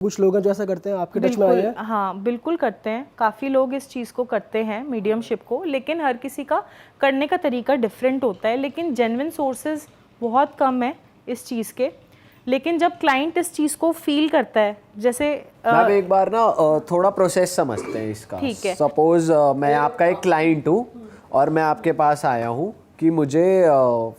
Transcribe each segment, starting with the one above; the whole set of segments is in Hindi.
कुछ लोग हैं जो ऐसा करते हैं, आपके टच में आए हैं? हाँ बिल्कुल करते हैं, काफ़ी लोग इस चीज़ को करते हैं, मीडियमशिप को, लेकिन हर किसी का करने का तरीका डिफरेंट होता है। लेकिन जेन्युइन सोर्सेज बहुत कम है इस चीज़ के। लेकिन जब क्लाइंट इस चीज़ को फील करता है, जैसे मैम एक बार ना थोड़ा प्रोसेस समझते हैं इसका। ठीक है। सपोज मैं आपका एक क्लाइंट हूँ और मैं आपके पास आया हूँ कि मुझे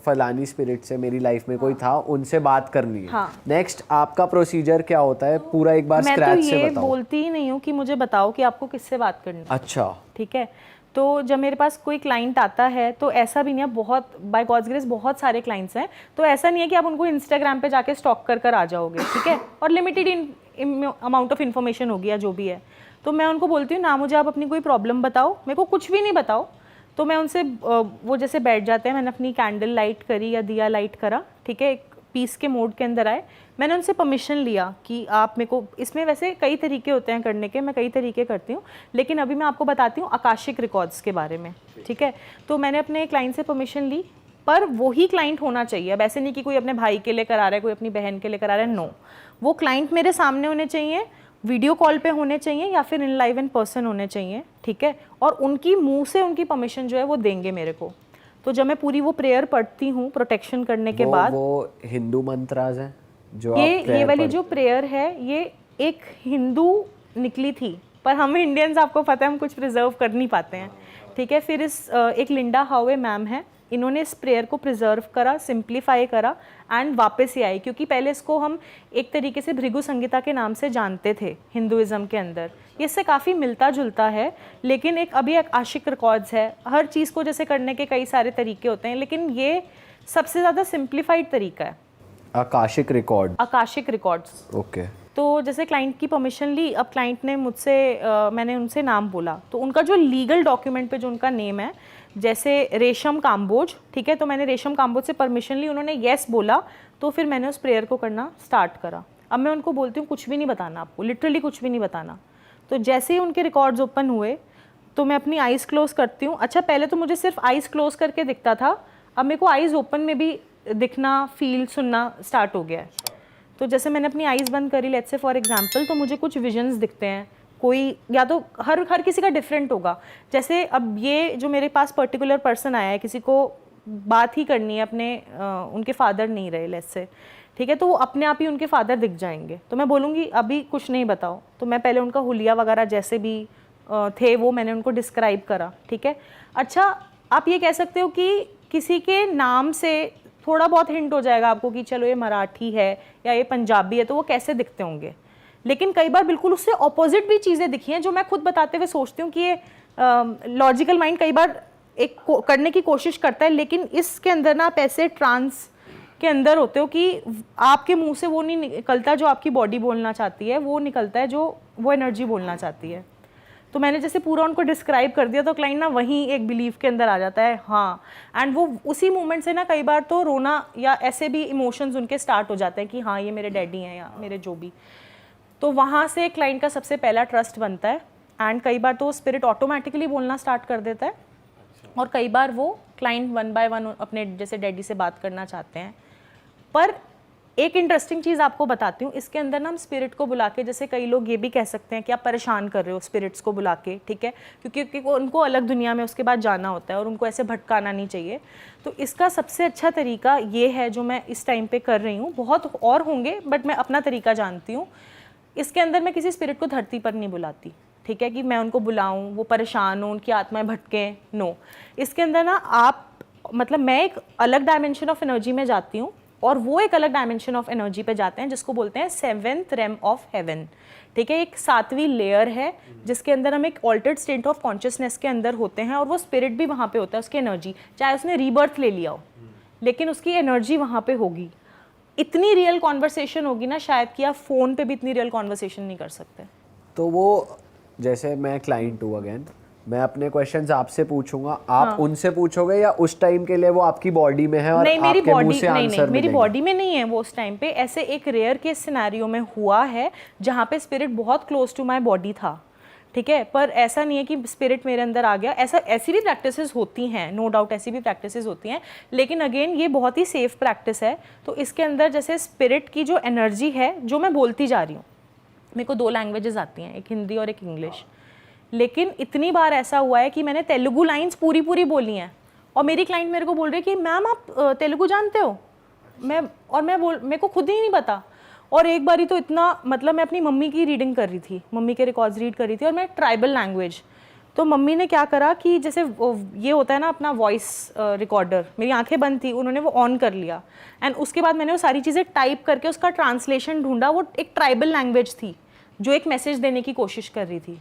फलानी स्पिरिट से मेरी लाइफ में कोई था, उनसे बात करनी है। हाँ। नेक्स्ट आपका प्रोसीजर क्या होता है, पूरा एक बार स्क्रैच से बताओ। मैं तो ये बोलती ही नहीं हूँ कि मुझे बताओ कि आपको किससे बात करनी है। अच्छा, ठीक है। तो जब मेरे पास कोई क्लाइंट आता है तो ऐसा भी नहीं है, बहुत बाय गॉड्स ग्रेस बहुत सारे क्लाइंट्स हैं, तो ऐसा नहीं है कि आप उनको इंस्टाग्राम पे जाके स्टॉक कर आ जाओगे, ठीक है, और लिमिटेड अमाउंट ऑफ इन्फॉर्मेशन होगी या जो भी है। तो मैं उनको बोलती हूँ ना, मुझे आप अपनी कोई प्रॉब्लम बताओ, मेरे को कुछ भी नहीं बताओ। तो मैं उनसे वो जैसे बैठ जाते हैं, मैंने अपनी कैंडल लाइट करी या दिया लाइट करा, ठीक है, एक पीस के मोड के अंदर आए, मैंने उनसे परमिशन लिया कि आप मेरे को, इसमें वैसे कई तरीके होते हैं करने के, मैं कई तरीके करती हूँ, लेकिन अभी मैं आपको बताती हूँ आकाशिक रिकॉर्ड्स के बारे में, ठीक है। तो मैंने अपने क्लाइंट से परमिशन ली, पर वही क्लाइंट होना चाहिए। अब ऐसे नहीं कि कोई अपने भाई के लिए करा रहा है, कोई अपनी बहन के लिए करा रहा है, नो, वो क्लाइंट मेरे सामने होने चाहिए, वीडियो कॉल पे होने चाहिए या फिर इन लाइव इन पर्सन होने चाहिए, ठीक है, और उनकी मुंह से उनकी परमिशन जो है वो देंगे मेरे को। तो जब मैं पूरी वो प्रेयर पढ़ती हूँ प्रोटेक्शन करने के बाद, वो हिंदू मंत्राज हैं जो ये वाली जो प्रेयर है ये एक हिंदू निकली थी, पर हम इंडियंस आपको पता है हम कुछ प्रिजर्व कर नहीं पाते हैं, ठीक है। फिर इस एक लिंडा हावे मैम है, इन्होंने इस प्रेयर को प्रिजर्व करा, सिंप्लीफाई करा एंड वापस ही आई, क्योंकि पहले इसको हम एक तरीके से भृगु संहिता के नाम से जानते थे हिंदुइज्म के अंदर, ये इससे काफ़ी मिलता जुलता है, लेकिन एक अभी एक आशिक रिकॉर्ड्स है। हर चीज़ को जैसे करने के कई सारे तरीके होते हैं, लेकिन ये सबसे ज़्यादा सिंप्लीफाइड तरीका है, Akashic record. Akashic records. Okay. तो जैसे क्लाइंट की परमिशन ली, अब क्लाइंट ने मुझसे मैंने उनसे नाम बोला, तो उनका जो लीगल डॉक्यूमेंट पे जो उनका नेम है, जैसे रेशम काम्बोज, ठीक है, तो मैंने रेशम काम्बोज से परमिशन ली, उन्होंने येस बोला, तो फिर मैंने उस प्रेयर को करना स्टार्ट करा। अब मैं उनको बोलती हूँ कुछ भी नहीं बताना आपको, लिटरली कुछ भी नहीं बताना। तो जैसे ही उनके रिकॉर्ड्स ओपन हुए तो मैं अपनी आइज़ क्लोज करती हूँ। अच्छा, पहले तो मुझे सिर्फ आइज़ क्लोज करके दिखता था, अब मेरे को आइज़ ओपन में भी दिखना, फील, सुनना स्टार्ट हो गया है। तो जैसे मैंने अपनी आइज़ बंद करी, लेट्स से फॉर एग्जांपल, तो मुझे कुछ विजन्स दिखते हैं, कोई या तो हर किसी का डिफरेंट होगा। जैसे अब ये जो मेरे पास पर्टिकुलर पर्सन आया है, किसी को बात ही करनी है अपने उनके फादर नहीं रहे लेट्स से, ठीक है, तो वो अपने आप ही उनके फादर दिख जाएंगे, तो मैं बोलूँगी अभी कुछ नहीं बताओ, तो मैं पहले उनका हुलिया वगैरह जैसे भी थे वो मैंने उनको डिस्क्राइब करा, ठीक है। अच्छा, आप ये कह सकते हो कि किसी के नाम से थोड़ा बहुत हिंट हो जाएगा आपको कि चलो ये मराठी है या ये पंजाबी है, तो वो कैसे दिखते होंगे, लेकिन कई बार बिल्कुल उससे ऑपोजिट भी चीज़ें दिखी हैं जो मैं खुद बताते हुए सोचती हूँ कि ये लॉजिकल माइंड कई बार एक करने की कोशिश करता है, लेकिन इसके अंदर ना आप ऐसे ट्रांस के अंदर होते हो कि आपके मुंह से वो नहीं निकलता जो आपकी बॉडी बोलना चाहती है, वो निकलता है जो वो एनर्जी बोलना चाहती है। तो मैंने जैसे पूरा उनको डिस्क्राइब कर दिया, तो क्लाइंट ना वहीं एक बिलीफ के अंदर आ जाता है, हाँ, एंड वो उसी मोमेंट से ना कई बार तो रोना या ऐसे भी इमोशंस उनके स्टार्ट हो जाते हैं कि हाँ ये मेरे डैडी हैं या मेरे जो भी। तो वहाँ से क्लाइंट का सबसे पहला ट्रस्ट बनता है, एंड कई बार तो स्पिरिट ऑटोमेटिकली बोलना स्टार्ट कर देता है, और कई बार वो क्लाइंट वन बाय वन अपने जैसे डैडी से बात करना चाहते हैं। पर एक इंटरेस्टिंग चीज़ आपको बताती हूँ, इसके अंदर ना हम स्पिरिट को बुला के, जैसे कई लोग ये भी कह सकते हैं कि आप परेशान कर रहे हो स्पिरिट्स को बुला के, ठीक है, क्योंकि उनको अलग दुनिया में उसके बाद जाना होता है और उनको ऐसे भटकाना नहीं चाहिए। तो इसका सबसे अच्छा तरीका ये है जो मैं इस टाइम पे कर रही हूँ, बहुत और होंगे बट मैं अपना तरीका जानती हूँ। इसके अंदर मैं किसी स्पिरिट को धरती पर नहीं बुलाती, ठीक है, कि मैं उनको बुलाऊँ, वो परेशान हो, उनकी आत्माएँ भटकें, नो। इसके अंदर ना आप मतलब मैं एक अलग डायमेंशन ऑफ एनर्जी में जाती हूँ और वो एक अलग डायमेंशन ऑफ एनर्जी पे जाते हैं, जिसको बोलते हैं 7th रेम ऑफ हेवन, ठीक है, एक 7वीं लेयर है जिसके अंदर हम एक ऑल्टर्ड स्टेट ऑफ कॉन्शियसनेस के अंदर होते हैं, और वो स्पिरिट भी वहाँ पे होता है, उसकी एनर्जी, चाहे उसने रीबर्थ ले लिया हो, लेकिन उसकी एनर्जी वहाँ पे होगी। इतनी रियल कॉन्वर्सेशन होगी ना शायद कि आप फ़ोन पे भी इतनी रियल कॉन्वर्सेशन नहीं कर सकते। तो वो जैसे मैं क्लाइंट हूँ, अगेन मैं अपने क्वेश्चंस आपसे पूछूंगा, आप उनसे पूछोगे, या उस टाइम के लिए वो आपकी बॉडी में है और नहीं, मेरी आपके मुंह बॉडी से आंसर मेरी बॉडी में नहीं है वो उस टाइम पे। ऐसे एक रेयर केस सिनेरियो में हुआ है जहाँ पे स्पिरिट बहुत क्लोज टू माय बॉडी था, ठीक है, पर ऐसा नहीं है कि स्पिरिट मेरे अंदर आ गया। ऐसी भी प्रैक्टिसेस होती हैं, नो डाउट ऐसी भी प्रैक्टिसेस होती हैं, लेकिन अगेन ये बहुत ही सेफ प्रैक्टिस है। तो इसके अंदर जैसे स्पिरिट की जो एनर्जी है, जो मैं बोलती जा रही हूँ, मेरे को 2 लैंग्वेजेस आती हैं, एक हिंदी और एक इंग्लिश, लेकिन इतनी बार ऐसा हुआ है कि मैंने तेलुगु लाइंस पूरी पूरी बोली हैं और मेरी क्लाइंट मेरे को बोल रही है कि मैम आप तेलुगु जानते हो, मेरे को खुद ही नहीं पता। और एक बारी तो इतना, मतलब मैं अपनी मम्मी की रीडिंग कर रही थी, मम्मी के रिकॉर्ड्स रीड कर रही थी और मैं ट्राइबल लैंग्वेज, तो मम्मी ने क्या करा कि जैसे ये होता है ना अपना वॉइस रिकॉर्डर, मेरी आंखें बंद थी, उन्होंने वो ऑन कर लिया एंड उसके बाद मैंने वो सारी चीज़ें टाइप करके उसका ट्रांसलेशन ढूंढा। वो एक ट्राइबल लैंग्वेज थी जो एक मैसेज देने की कोशिश कर रही थी।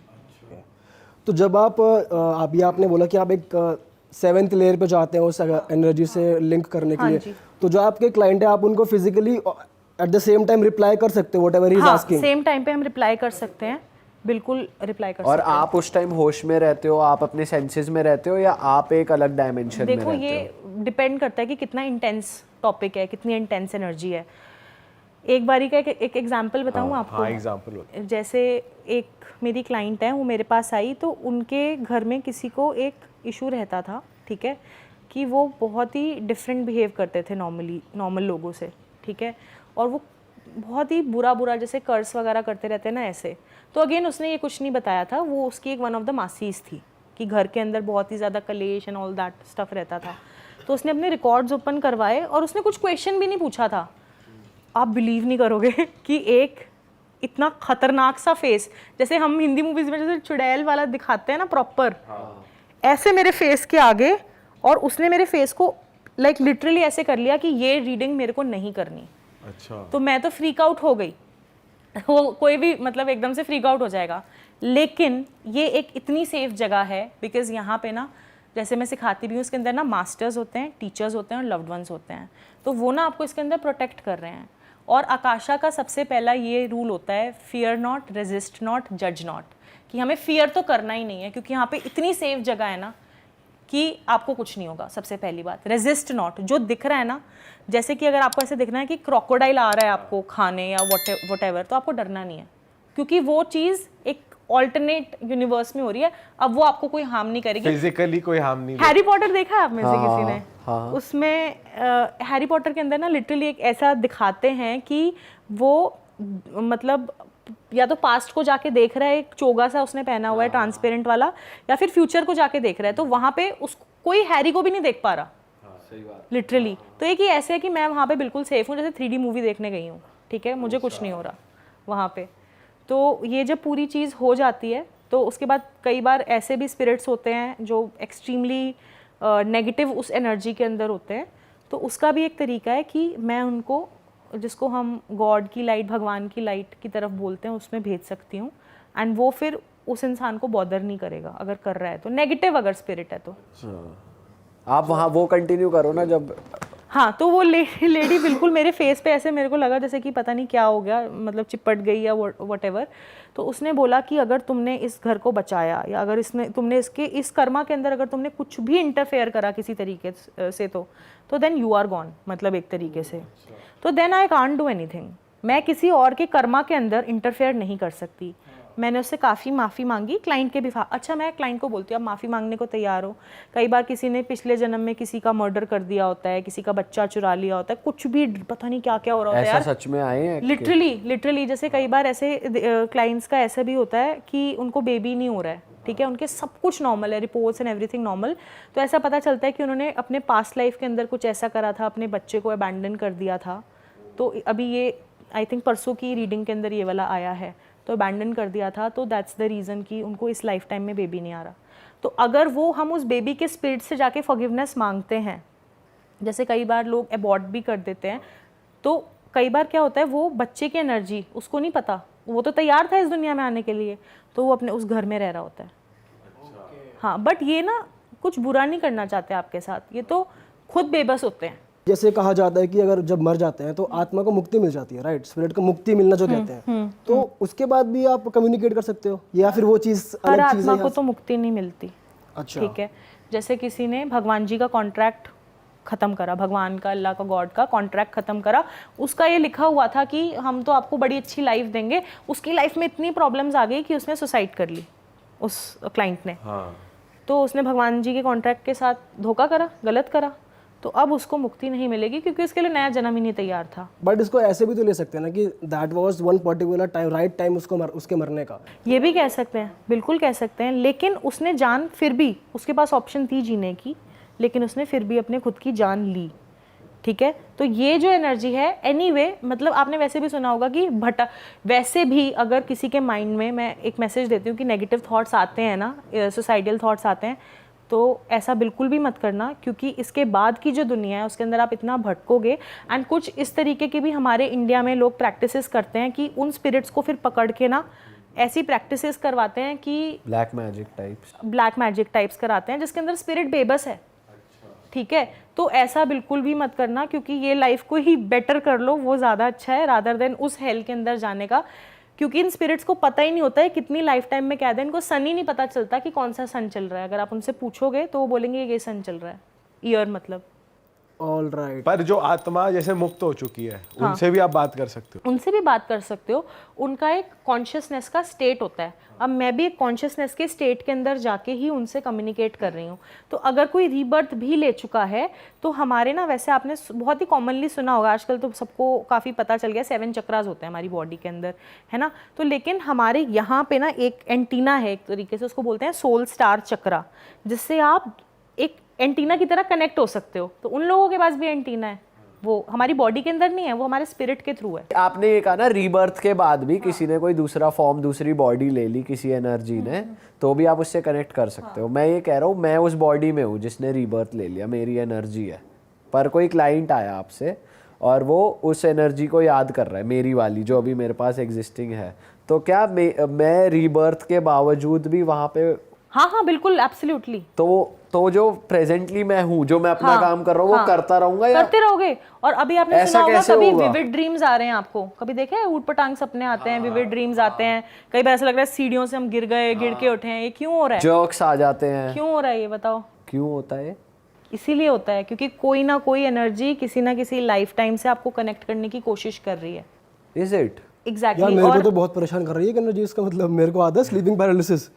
तो जब आप अभी आपने बोला कि आप एक 7th लेयर पे जाते हैं उस एनर्जी से लिंक करने के लिए, तो जो आपके क्लाइंट है आप उनको physically at the same time reply कर सकते हो whatever he is asking? Same time पे हम रिप्लाई कर सकते हैं, बिल्कुल रिप्लाई कर और सकते हैं। आप उस टाइम होश में रहते हो, आप अपने सेंसेस में रहते हो, या आप एक अलग डायमेंशन में रहते हो? देखो ये डिपेंड करता है कि कितना इंटेंस टॉपिक है, कितनी इंटेंस एनर्जी है। एक बारी का एक एग्जांपल बताऊं आपको? हाँ, एग्जांपल। जैसे एक मेरी क्लाइंट है, वो मेरे पास आई तो उनके घर में किसी को एक इशू रहता था, ठीक है, कि वो बहुत ही डिफरेंट बिहेव करते थे नॉर्मल लोगों से, ठीक है, और वो बहुत ही बुरा जैसे कर्स वगैरह करते रहते हैं ना ऐसे। तो अगेन उसने ये कुछ नहीं बताया था, वो उसकी एक वन ऑफ द मासीज थी कि घर के अंदर बहुत ही ज़्यादा कलेश एंड ऑल दैट स्टफ रहता था। तो उसने अपने रिकॉर्ड्स ओपन करवाए और उसने कुछ क्वेश्चन भी नहीं पूछा था। आप बिलीव नहीं करोगे कि एक इतना खतरनाक सा फेस, जैसे हम हिंदी मूवीज में जैसे चुड़ैल वाला दिखाते हैं ना प्रॉपर, ऐसे मेरे फेस के आगे, और उसने मेरे फेस को लाइक लिटरली ऐसे कर लिया कि ये रीडिंग मेरे को नहीं करनी। अच्छा। तो मैं तो फ्रीक आउट हो गई वो कोई भी मतलब एकदम से फ्रीक आउट हो जाएगा, लेकिन ये एक इतनी सेफ जगह है बिकॉज यहाँ पे ना, जैसे मैं सिखाती भी हूँ, इसके अंदर ना मास्टर्स होते हैं, टीचर्स होते हैं और लव्ड वंस होते हैं, तो वो ना आपको इसके अंदर प्रोटेक्ट कर रहे हैं। और आकाशा का सबसे पहला ये रूल होता है, फियर नॉट, रेजिस्ट नॉट, जज नॉट, कि हमें फियर तो करना ही नहीं है क्योंकि यहाँ पे इतनी सेफ जगह है ना कि आपको कुछ नहीं होगा। सबसे पहली बात, रेजिस्ट नॉट, जो दिख रहा है ना, जैसे कि अगर आपको ऐसे दिखना है कि क्रोकोडाइल आ रहा है आपको खाने या वॉटेवर, तो आपको डरना नहीं है क्योंकि वो चीज़ एक ऑल्टरनेट यूनिवर्स में हो रही है, अब वो आपको कोई हार्म नहीं करेगी। फिजिकली कोई हार्म नहीं। हैरी पॉटर देखा है आप में से किसी ने? हाँ। उसमें हैरी पॉटर के अंदर ना लिटरली एक ऐसा दिखाते हैं कि वो मतलब या तो पास्ट को जाके देख रहा है, एक चोगा सा उसने पहना हुआ है ट्रांसपेरेंट वाला, या फिर फ्यूचर को जाके देख रहा है, तो वहाँ पे कोई हैरी को भी नहीं देख पा रहा लिटरली। तो एक ही ऐसे है कि मैं वहाँ पे बिल्कुल सेफ हूँ, जैसे 3D मूवी देखने गई हूँ, ठीक है, मुझे कुछ नहीं हो रहा वहाँ पे। तो ये जब पूरी चीज़ हो जाती है तो उसके बाद कई बार ऐसे भी स्पिरिट्स होते हैं जो एक्सट्रीमली नेगेटिव उस एनर्जी के अंदर होते हैं, तो उसका भी एक तरीका है कि मैं उनको, जिसको हम गॉड की लाइट, भगवान की लाइट की तरफ बोलते हैं, उसमें भेज सकती हूँ एंड वो फिर उस इंसान को बॉदर नहीं करेगा अगर कर रहा है तो, नेगेटिव अगर स्पिरिट है तो। आप वहाँ वो कंटिन्यू करो ना जब। हाँ, तो वो लेडी बिल्कुल मेरे फेस पे ऐसे मेरे को लगा जैसे कि पता नहीं क्या हो गया, मतलब चिपट गई या व्हाटएवर। तो उसने बोला कि अगर तुमने इस घर को बचाया या अगर तुमने इसके इस कर्मा के अंदर अगर तुमने कुछ भी इंटरफेयर करा किसी तरीके से तो देन यू आर गॉन, मतलब एक तरीके से। तो then I can't do anything, मैं किसी और के कर्मा के अंदर इंटरफेयर नहीं कर सकती। मैंने उससे काफ़ी माफ़ी मांगी, क्लाइंट के भी। अच्छा, मैं क्लाइंट को बोलती हूँ आप माफ़ी मांगने को तैयार हो। कई बार किसी ने पिछले जन्म में किसी का मर्डर कर दिया होता है, किसी का बच्चा चुरा लिया होता है, कुछ भी पता नहीं क्या क्या हो रहा होता है यार। ऐसा सच में आए हैं? लिटरली जैसे कई बार ऐसे क्लाइंट्स का ऐसा भी होता है कि उनको बेबी नहीं हो रहा है, ठीक है, उनके सब कुछ नॉर्मल है, रिपोर्ट्स एंड एवरीथिंग नॉर्मल, तो ऐसा पता चलता है कि उन्होंने अपने पास्ट लाइफ के अंदर कुछ ऐसा करा था, अपने बच्चे को अबैंडन कर दिया था। तो अभी ये आई थिंक परसों की रीडिंग के अंदर ये वाला आया है, तो अबैंडन कर दिया था, तो दैट्स द रीज़न कि उनको इस लाइफ टाइम में बेबी नहीं आ रहा। तो अगर वो हम उस बेबी के स्पिरिट से जाके फॉरगिवनेस मांगते हैं, जैसे कई बार लोग अबॉर्ट भी कर देते हैं, तो कई बार क्या होता है वो बच्चे की एनर्जी उसको नहीं पता, वो तो तैयार था इस दुनिया में आने के लिए, तो वो अपने उस घर में रह रहा होता है। हाँ, बट ये ना कुछ बुरा नहीं करना चाहते आपके साथ, ये तो खुद बेबस होते हैं। जैसे कहा जाता है कि अगर जब मर जाते हैं तो आत्मा को मुक्ति मिल जाती है, राइट, स्पिरिट को मुक्ति मिलना जो कहते हैं, तो उसके बाद भी आप कम्युनिकेट कर सकते हो या फिर वो चीज़ हर अलग चीज़ है? आत्मा को तो मुक्ति नहीं मिलती। अच्छा, ठीक है, जैसे किसी ने भगवान जी का कॉन्ट्रैक्ट ख़त्म करा, भगवान का, अल्लाह का, गॉड का कॉन्ट्रैक्ट ख़त्म करा, उसका ये लिखा हुआ था कि हम तो आपको बड़ी अच्छी लाइफ देंगे, उसकी लाइफ में इतनी प्रॉब्लम्स आ गई कि उसने सुसाइड कर ली, उस क्लाइंट ने। हाँ। तो उसने भगवान जी के कॉन्ट्रैक्ट के साथ धोखा करा, गलत करा, तो अब उसको मुक्ति नहीं मिलेगी क्योंकि उसके लिए नया जन्म ही नहीं तैयार था। बट इसको ऐसे भी तो ले सकते हैं ना कि that was one particular time, right time उसके मरने का। ये भी कह सकते हैं, बिल्कुल कह सकते हैं, लेकिन उसने जान, फिर भी उसके पास ऑप्शन थी जीने की, लेकिन उसने फिर भी अपने खुद की जान ली। ठीक है, तो ये जो एनर्जी है एनीवे मतलब आपने वैसे भी सुना होगा कि वैसे भी अगर किसी के माइंड में, मैं एक मैसेज देती हूँ कि नेगेटिव थॉट्स आते हैं ना, सुसाइडल थॉट्स आते हैं, तो ऐसा बिल्कुल भी मत करना, क्योंकि इसके बाद की जो दुनिया है उसके अंदर आप इतना भटकोगे। एंड कुछ इस तरीके के भी हमारे इंडिया में लोग प्रैक्टिसेस करते हैं कि उन स्पिरिट्स को फिर पकड़ के ना ऐसी प्रैक्टिसेस करवाते हैं कि ब्लैक मैजिक टाइप्स कराते हैं जिसके अंदर स्पिरिट बेबस है। ठीक है, तो ऐसा बिल्कुल भी मत करना, क्योंकि ये लाइफ को ही बेटर कर लो, वो ज़्यादा अच्छा है रादर देन उस हेल के अंदर जाने का। क्योंकि इन स्पिरिट्स को पता ही नहीं होता है कितनी लाइफ टाइम में कैद है, इनको सन ही नहीं पता चलता कि कौन सा सन चल रहा है। अगर आप उनसे पूछोगे तो वो बोलेंगे ये सन चल रहा है, ईयर मतलब। All right. पर जो आत्मा जैसे मुक्त हो चुकी है, उनसे भी आप बात कर सकते हो? उनसे भी बात कर सकते हो, उनका एक कॉन्शियसनेस का स्टेट होता है। अब मैं भी एक कॉन्शियसनेस के स्टेट के अंदर जाके ही उनसे कम्युनिकेट कर रही हूँ। तो अगर कोई रीबर्थ भी ले चुका है तो हमारे ना, वैसे आपने बहुत ही कॉमनली सुना होगा, आजकल तो सबको काफ़ी पता चल गया, 7 चक्रास होते हैं हमारी बॉडी के अंदर, है ना। तो लेकिन हमारे यहाँ पे ना एक एंटीना है, एक तरीके से उसको बोलते हैं सोल स्टार चक्रा, जिससे आप एक एंटीना की तरह कनेक्ट हो सकते हो। तो उन लोगों के पास भी एंटीना है, वो हमारी बॉडी के अंदर नहीं है, वो हमारे स्पिरिट के थ्रू है। आपने ये कहा ना रीबर्थ के बाद भी किसी ने कोई दूसरा फॉर्म, दूसरी बॉडी ले ली किसी एनर्जी ने, तो भी आप उससे कनेक्ट कर सकते हो। मैं ये कह रहा हूँ, मैं उस बॉडी में हूँ जिसने रीबर्थ ले लिया, मेरी एनर्जी है, पर कोई क्लाइंट आया आपसे और वो उस एनर्जी को याद कर रहा है, मेरी वाली जो अभी मेरे पास एग्जिस्टिंग है, तो क्या मैं रीबर्थ के बावजूद भी वहाँ पे? हाँ बिल्कुल, एब्सोल्युटली। तो जो प्रेजेंटली मैं हूँ, जो मैं अपना काम कर रहा हूँ, वो करता रहूंगा या करते रहोगे? और अभी आपने सुना होगा कैसे कभी होगा? विविड ड्रीम्स आ रहे हैं आपको, कभी देखे हैं? ऊट पटांग सपने आते हैं, विविड ड्रीम्स आते हैं, कई बार ऐसा लग रहा है सीढ़ियों से हम गिर गए, गिर के उठे हैं। ये क्यों हो रहा है? जर्क्स आ जाते हैं, क्यों हो रहा है ये बताओ? क्यों होता है? इसीलिए होता है क्योंकि कोई ना कोई एनर्जी किसी ना किसी लाइफ टाइम से आपको कनेक्ट करने की कोशिश कर रही है। Is it? एग्जैक्टली। यार मेरे को तो बहुत परेशान कर रही है एनर्जी, इसका मतलब मेरे को आता है स्लीपिंग पैरालिसिस,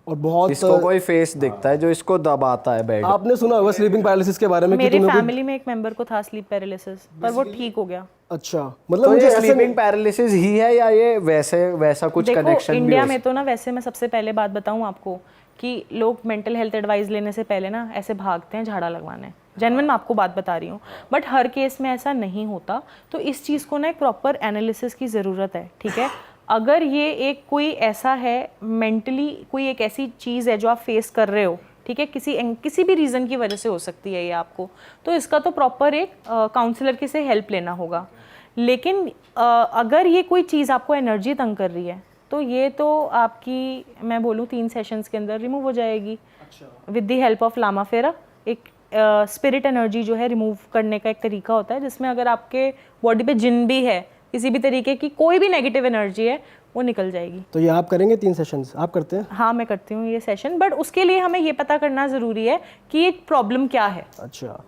और बहुत इसको कोई फेस दिखता है जो इसको दबाता है बेड। आपने सुना होगा स्लीपिंग पैरालिसिस के बारे में? मेरी फैमिली में एक मेंबर को था स्लीप पैरालिसिस, पर वो ठीक हो गया। अच्छा, मतलब तो मुझे ये ऐसे स्लीपिंग पैरालिसिस ही है या ये वैसा कुछ देखो, कनेक्शन भी इंडिया हो में तो ना, वैसे मैं सबसे पहले बात बताऊं आपको कि लोग मेंटल हेल्थ एडवाइस लेने से पहले ना ऐसे भागते हैं झाड़ा लगवाने। जेन्युइन मैं आपको बात बता रही हूँ, बट हर केस में ऐसा नहीं होता। तो इस चीज़ को ना एक प्रॉपर एनालिसिस की ज़रूरत है। ठीक है, अगर ये एक कोई ऐसा है मेंटली, कोई एक ऐसी चीज़ है जो आप फेस कर रहे हो, ठीक है, किसी भी रीज़न की वजह से हो सकती है ये आपको, तो इसका तो प्रॉपर एक काउंसलर की से हेल्प लेना होगा। लेकिन अगर ये कोई चीज़ आपको एनर्जी तंग कर रही है तो ये तो आपकी, मैं बोलूँ 3 सेशंस के अंदर रिमूव हो जाएगी with the help of Lama Fera. एक स्पिरिट एनर्जी जो है रिमूव करने का एक तरीका होता है, जिसमें अगर आपके बॉडी पे जिन भी है, किसी भी तरीके की कोई भी नेगेटिव एनर्जी है, वो निकल जाएगी। तो ये आप करेंगे 3 सेशंस? आप करते हैं? हाँ, मैं करती हूँ ये सेशन, बट उसके लिए हमें ये पता करना ज़रूरी है कि ये प्रॉब्लम क्या है। अच्छा,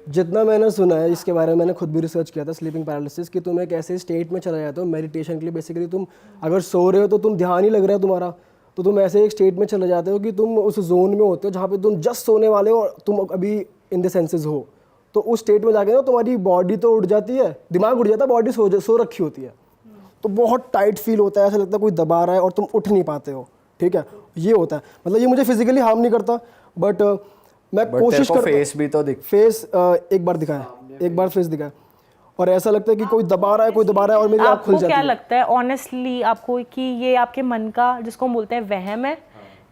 जितना मैंने सुना है इसके बारे में, मैंने खुद भी रिसर्च किया था स्लीपिंग पैरालिसिस, कि तुम एक ऐसे स्टेट में चला जाते हो मेडिटेशन के लिए। बेसिकली तुम अगर सो रहे हो तो तुम ध्यान ही लग रहा है तुम्हारा, तो तुम ऐसे एक स्टेट में चले जाते हो कि तुम उस जोन में होते हो जहाँ पे तुम जस्ट सोने वाले हो और तुम अभी इन द सेंसेस हो। तो उस स्टेट में जाके ना तुम्हारी बॉडी तो उठ जाती है, दिमाग उठ जाता है, बॉडी सो रखी होती है, तो बहुत टाइट फील होता है, ऐसा लगता है कोई दबा रहा है और तुम उठ नहीं पाते हो। ठीक है, ये होता है। मतलब ये मुझे फिजिकली हार्म नहीं करता, बट मैं कोशिश करता हूं। फेस भी तो फेस एक बार दिखाया, एक बार फेस दिखाया, और ऐसा लगता है कि कोई दबा रहा है, कोई दबा रहा है, और मेरी आँख खुल जाती है। आपको क्या लगता है ऑनेस्टली आपको कि ये आपके मन का, जिसको हम बोलते हैं वहम है,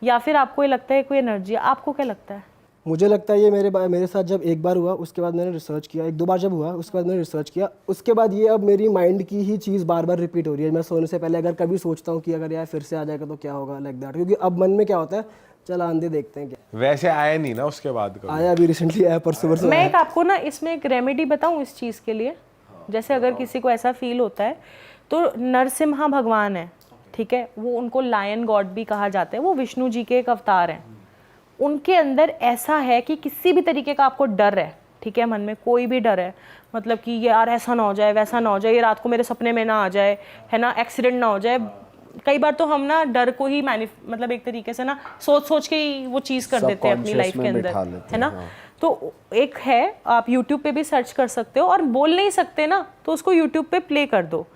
या फिर आपको ये लगता है कोई एनर्जी है? आपको क्या लगता है? मुझे लगता है ये मेरे साथ जब एक बार हुआ, उसके बाद मैंने रिसर्च किया, 1-2 बार जब हुआ उसके बाद मैंने रिसर्च किया, उसके बाद ये अब मेरी माइंड की ही चीज़ बार बार रिपीट हो रही है। मैं सोने से पहले अगर कभी सोचता हूँ कि अगर यार फिर से आ जाएगा तो क्या होगा, लाइक दैट। क्योंकि अब मन में क्या होता है, चल आंधे देखते हैं क्या। वैसे आया नहीं ना उसके बाद कभी? आया अभी रिसेंटली आया, परसों परसों। मैं एक आपको ना इसमें एक रेमेडी बताऊं इस चीज़ के लिए। जैसे अगर किसी को ऐसा फील होता है तो नरसिम्हा भगवान है, ठीक है, वो उनको लायन गॉड भी कहा जाता है, वो विष्णु जी के एक अवतार हैं। उनके अंदर ऐसा है कि किसी भी तरीके का आपको डर है, ठीक है, मन में कोई भी डर है, मतलब कि यार ऐसा ना हो जाए, वैसा ना हो जाए, ये रात को मेरे सपने में ना आ जाए, है ना, एक्सीडेंट ना हो जाए। कई बार तो हम ना डर को ही मतलब एक तरीके से ना सोच के ही वो चीज़ कर देते हैं अपनी लाइफ के अंदर, है ना। तो एक है, आप YouTube पे भी सर्च कर सकते हो, और बोल नहीं सकते ना तो उसको YouTube पे प्ले कर दो।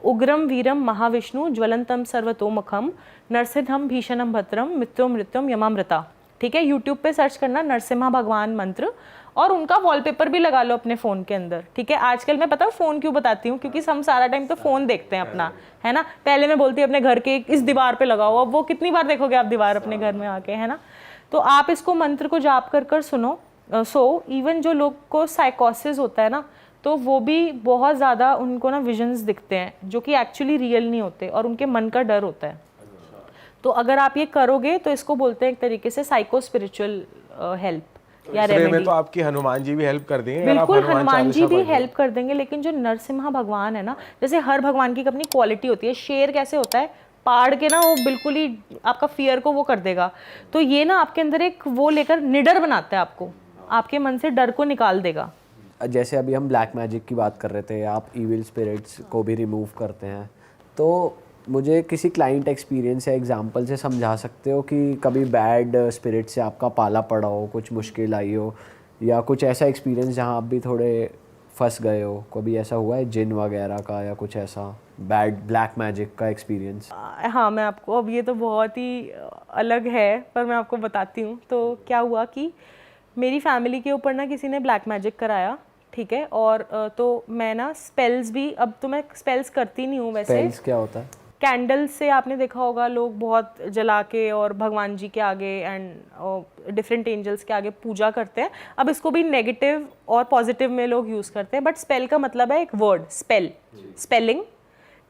उग्रम वीरम महाविष्णु ज्वलंतम सर्वतोमुखम नरसिंहम भीषणम भद्रम मृत्युम यमामृता। ठीक है, YouTube पे सर्च करना नरसिम्हा भगवान मंत्र, और उनका वॉलपेपर भी लगा लो अपने फ़ोन के अंदर। ठीक है, आजकल मैं पता है फ़ोन क्यों बताती हूँ, क्योंकि हम सारा टाइम तो फ़ोन देखते हैं अपना, है ना। पहले मैं बोलती अपने घर के इस दीवार पे लगाओ, अब वो कितनी बार देखोगे आप दीवार अपने घर में आके, है ना। तो आप इसको मंत्र को जाप कर कर सुनो। सो इवन जो लोग को साइकोसिस होता है ना, तो वो भी बहुत ज़्यादा उनको ना विजन्स दिखते हैं जो कि एक्चुअली रियल नहीं होते, और उनके मन का डर होता है। तो अगर आप ये करोगे तो इसको बोलते हैं एक तरीके से साइको स्पिरिचुअल हेल्प या रेमेडी। में तो आपकी हनुमान जी भी हेल्प कर देंगे। बिल्कुल, हनुमान जी भी हेल्प कर देंगे, लेकिन जो नरसिम्हा भगवान है ना, जैसे हर भगवान की अपनी क्वालिटी होती है। शेर कैसे होता है, पाड़ के ना वो बिल्कुल ही आपका फियर को वो कर देगा, तो ये ना आपके अंदर एक वो लेकर निडर बनाता है आपको, आपके मन से डर को निकाल देगा। जैसे अभी हम ब्लैक मैजिक की बात कर रहे थे, आप इविल स्पिरिट्स को भी रिमूव करते हैं, तो मुझे किसी क्लाइंट एक्सपीरियंस या एग्जांपल से समझा सकते हो कि कभी बैड स्पिरिट से आपका पाला पड़ा हो, कुछ मुश्किल आई हो, या कुछ ऐसा एक्सपीरियंस जहां आप भी थोड़े फंस गए हो? कभी ऐसा हुआ है जिन वगैरह का, या कुछ ऐसा बैड ब्लैक मैजिक का एक्सपीरियंस? हाँ, मैं आपको, अब ये तो बहुत ही अलग है पर मैं आपको बताती हूँ। तो क्या हुआ कि मेरी फैमिली के ऊपर ना किसी ने ब्लैक मैजिक कराया, ठीक है, और तो मैं ना स्पेल्स भी, अब तो मैं स्पेल्स करती नहीं हूँ वैसे। स्पेल्स क्या होता है? कैंडल से आपने देखा होगा लोग बहुत जला के और भगवान जी के आगे एंड डिफरेंट एंजल्स के आगे पूजा करते हैं। अब इसको भी नेगेटिव और पॉजिटिव में लोग यूज़ करते हैं, बट स्पेल का मतलब है एक वर्ड, स्पेल, स्पेलिंग,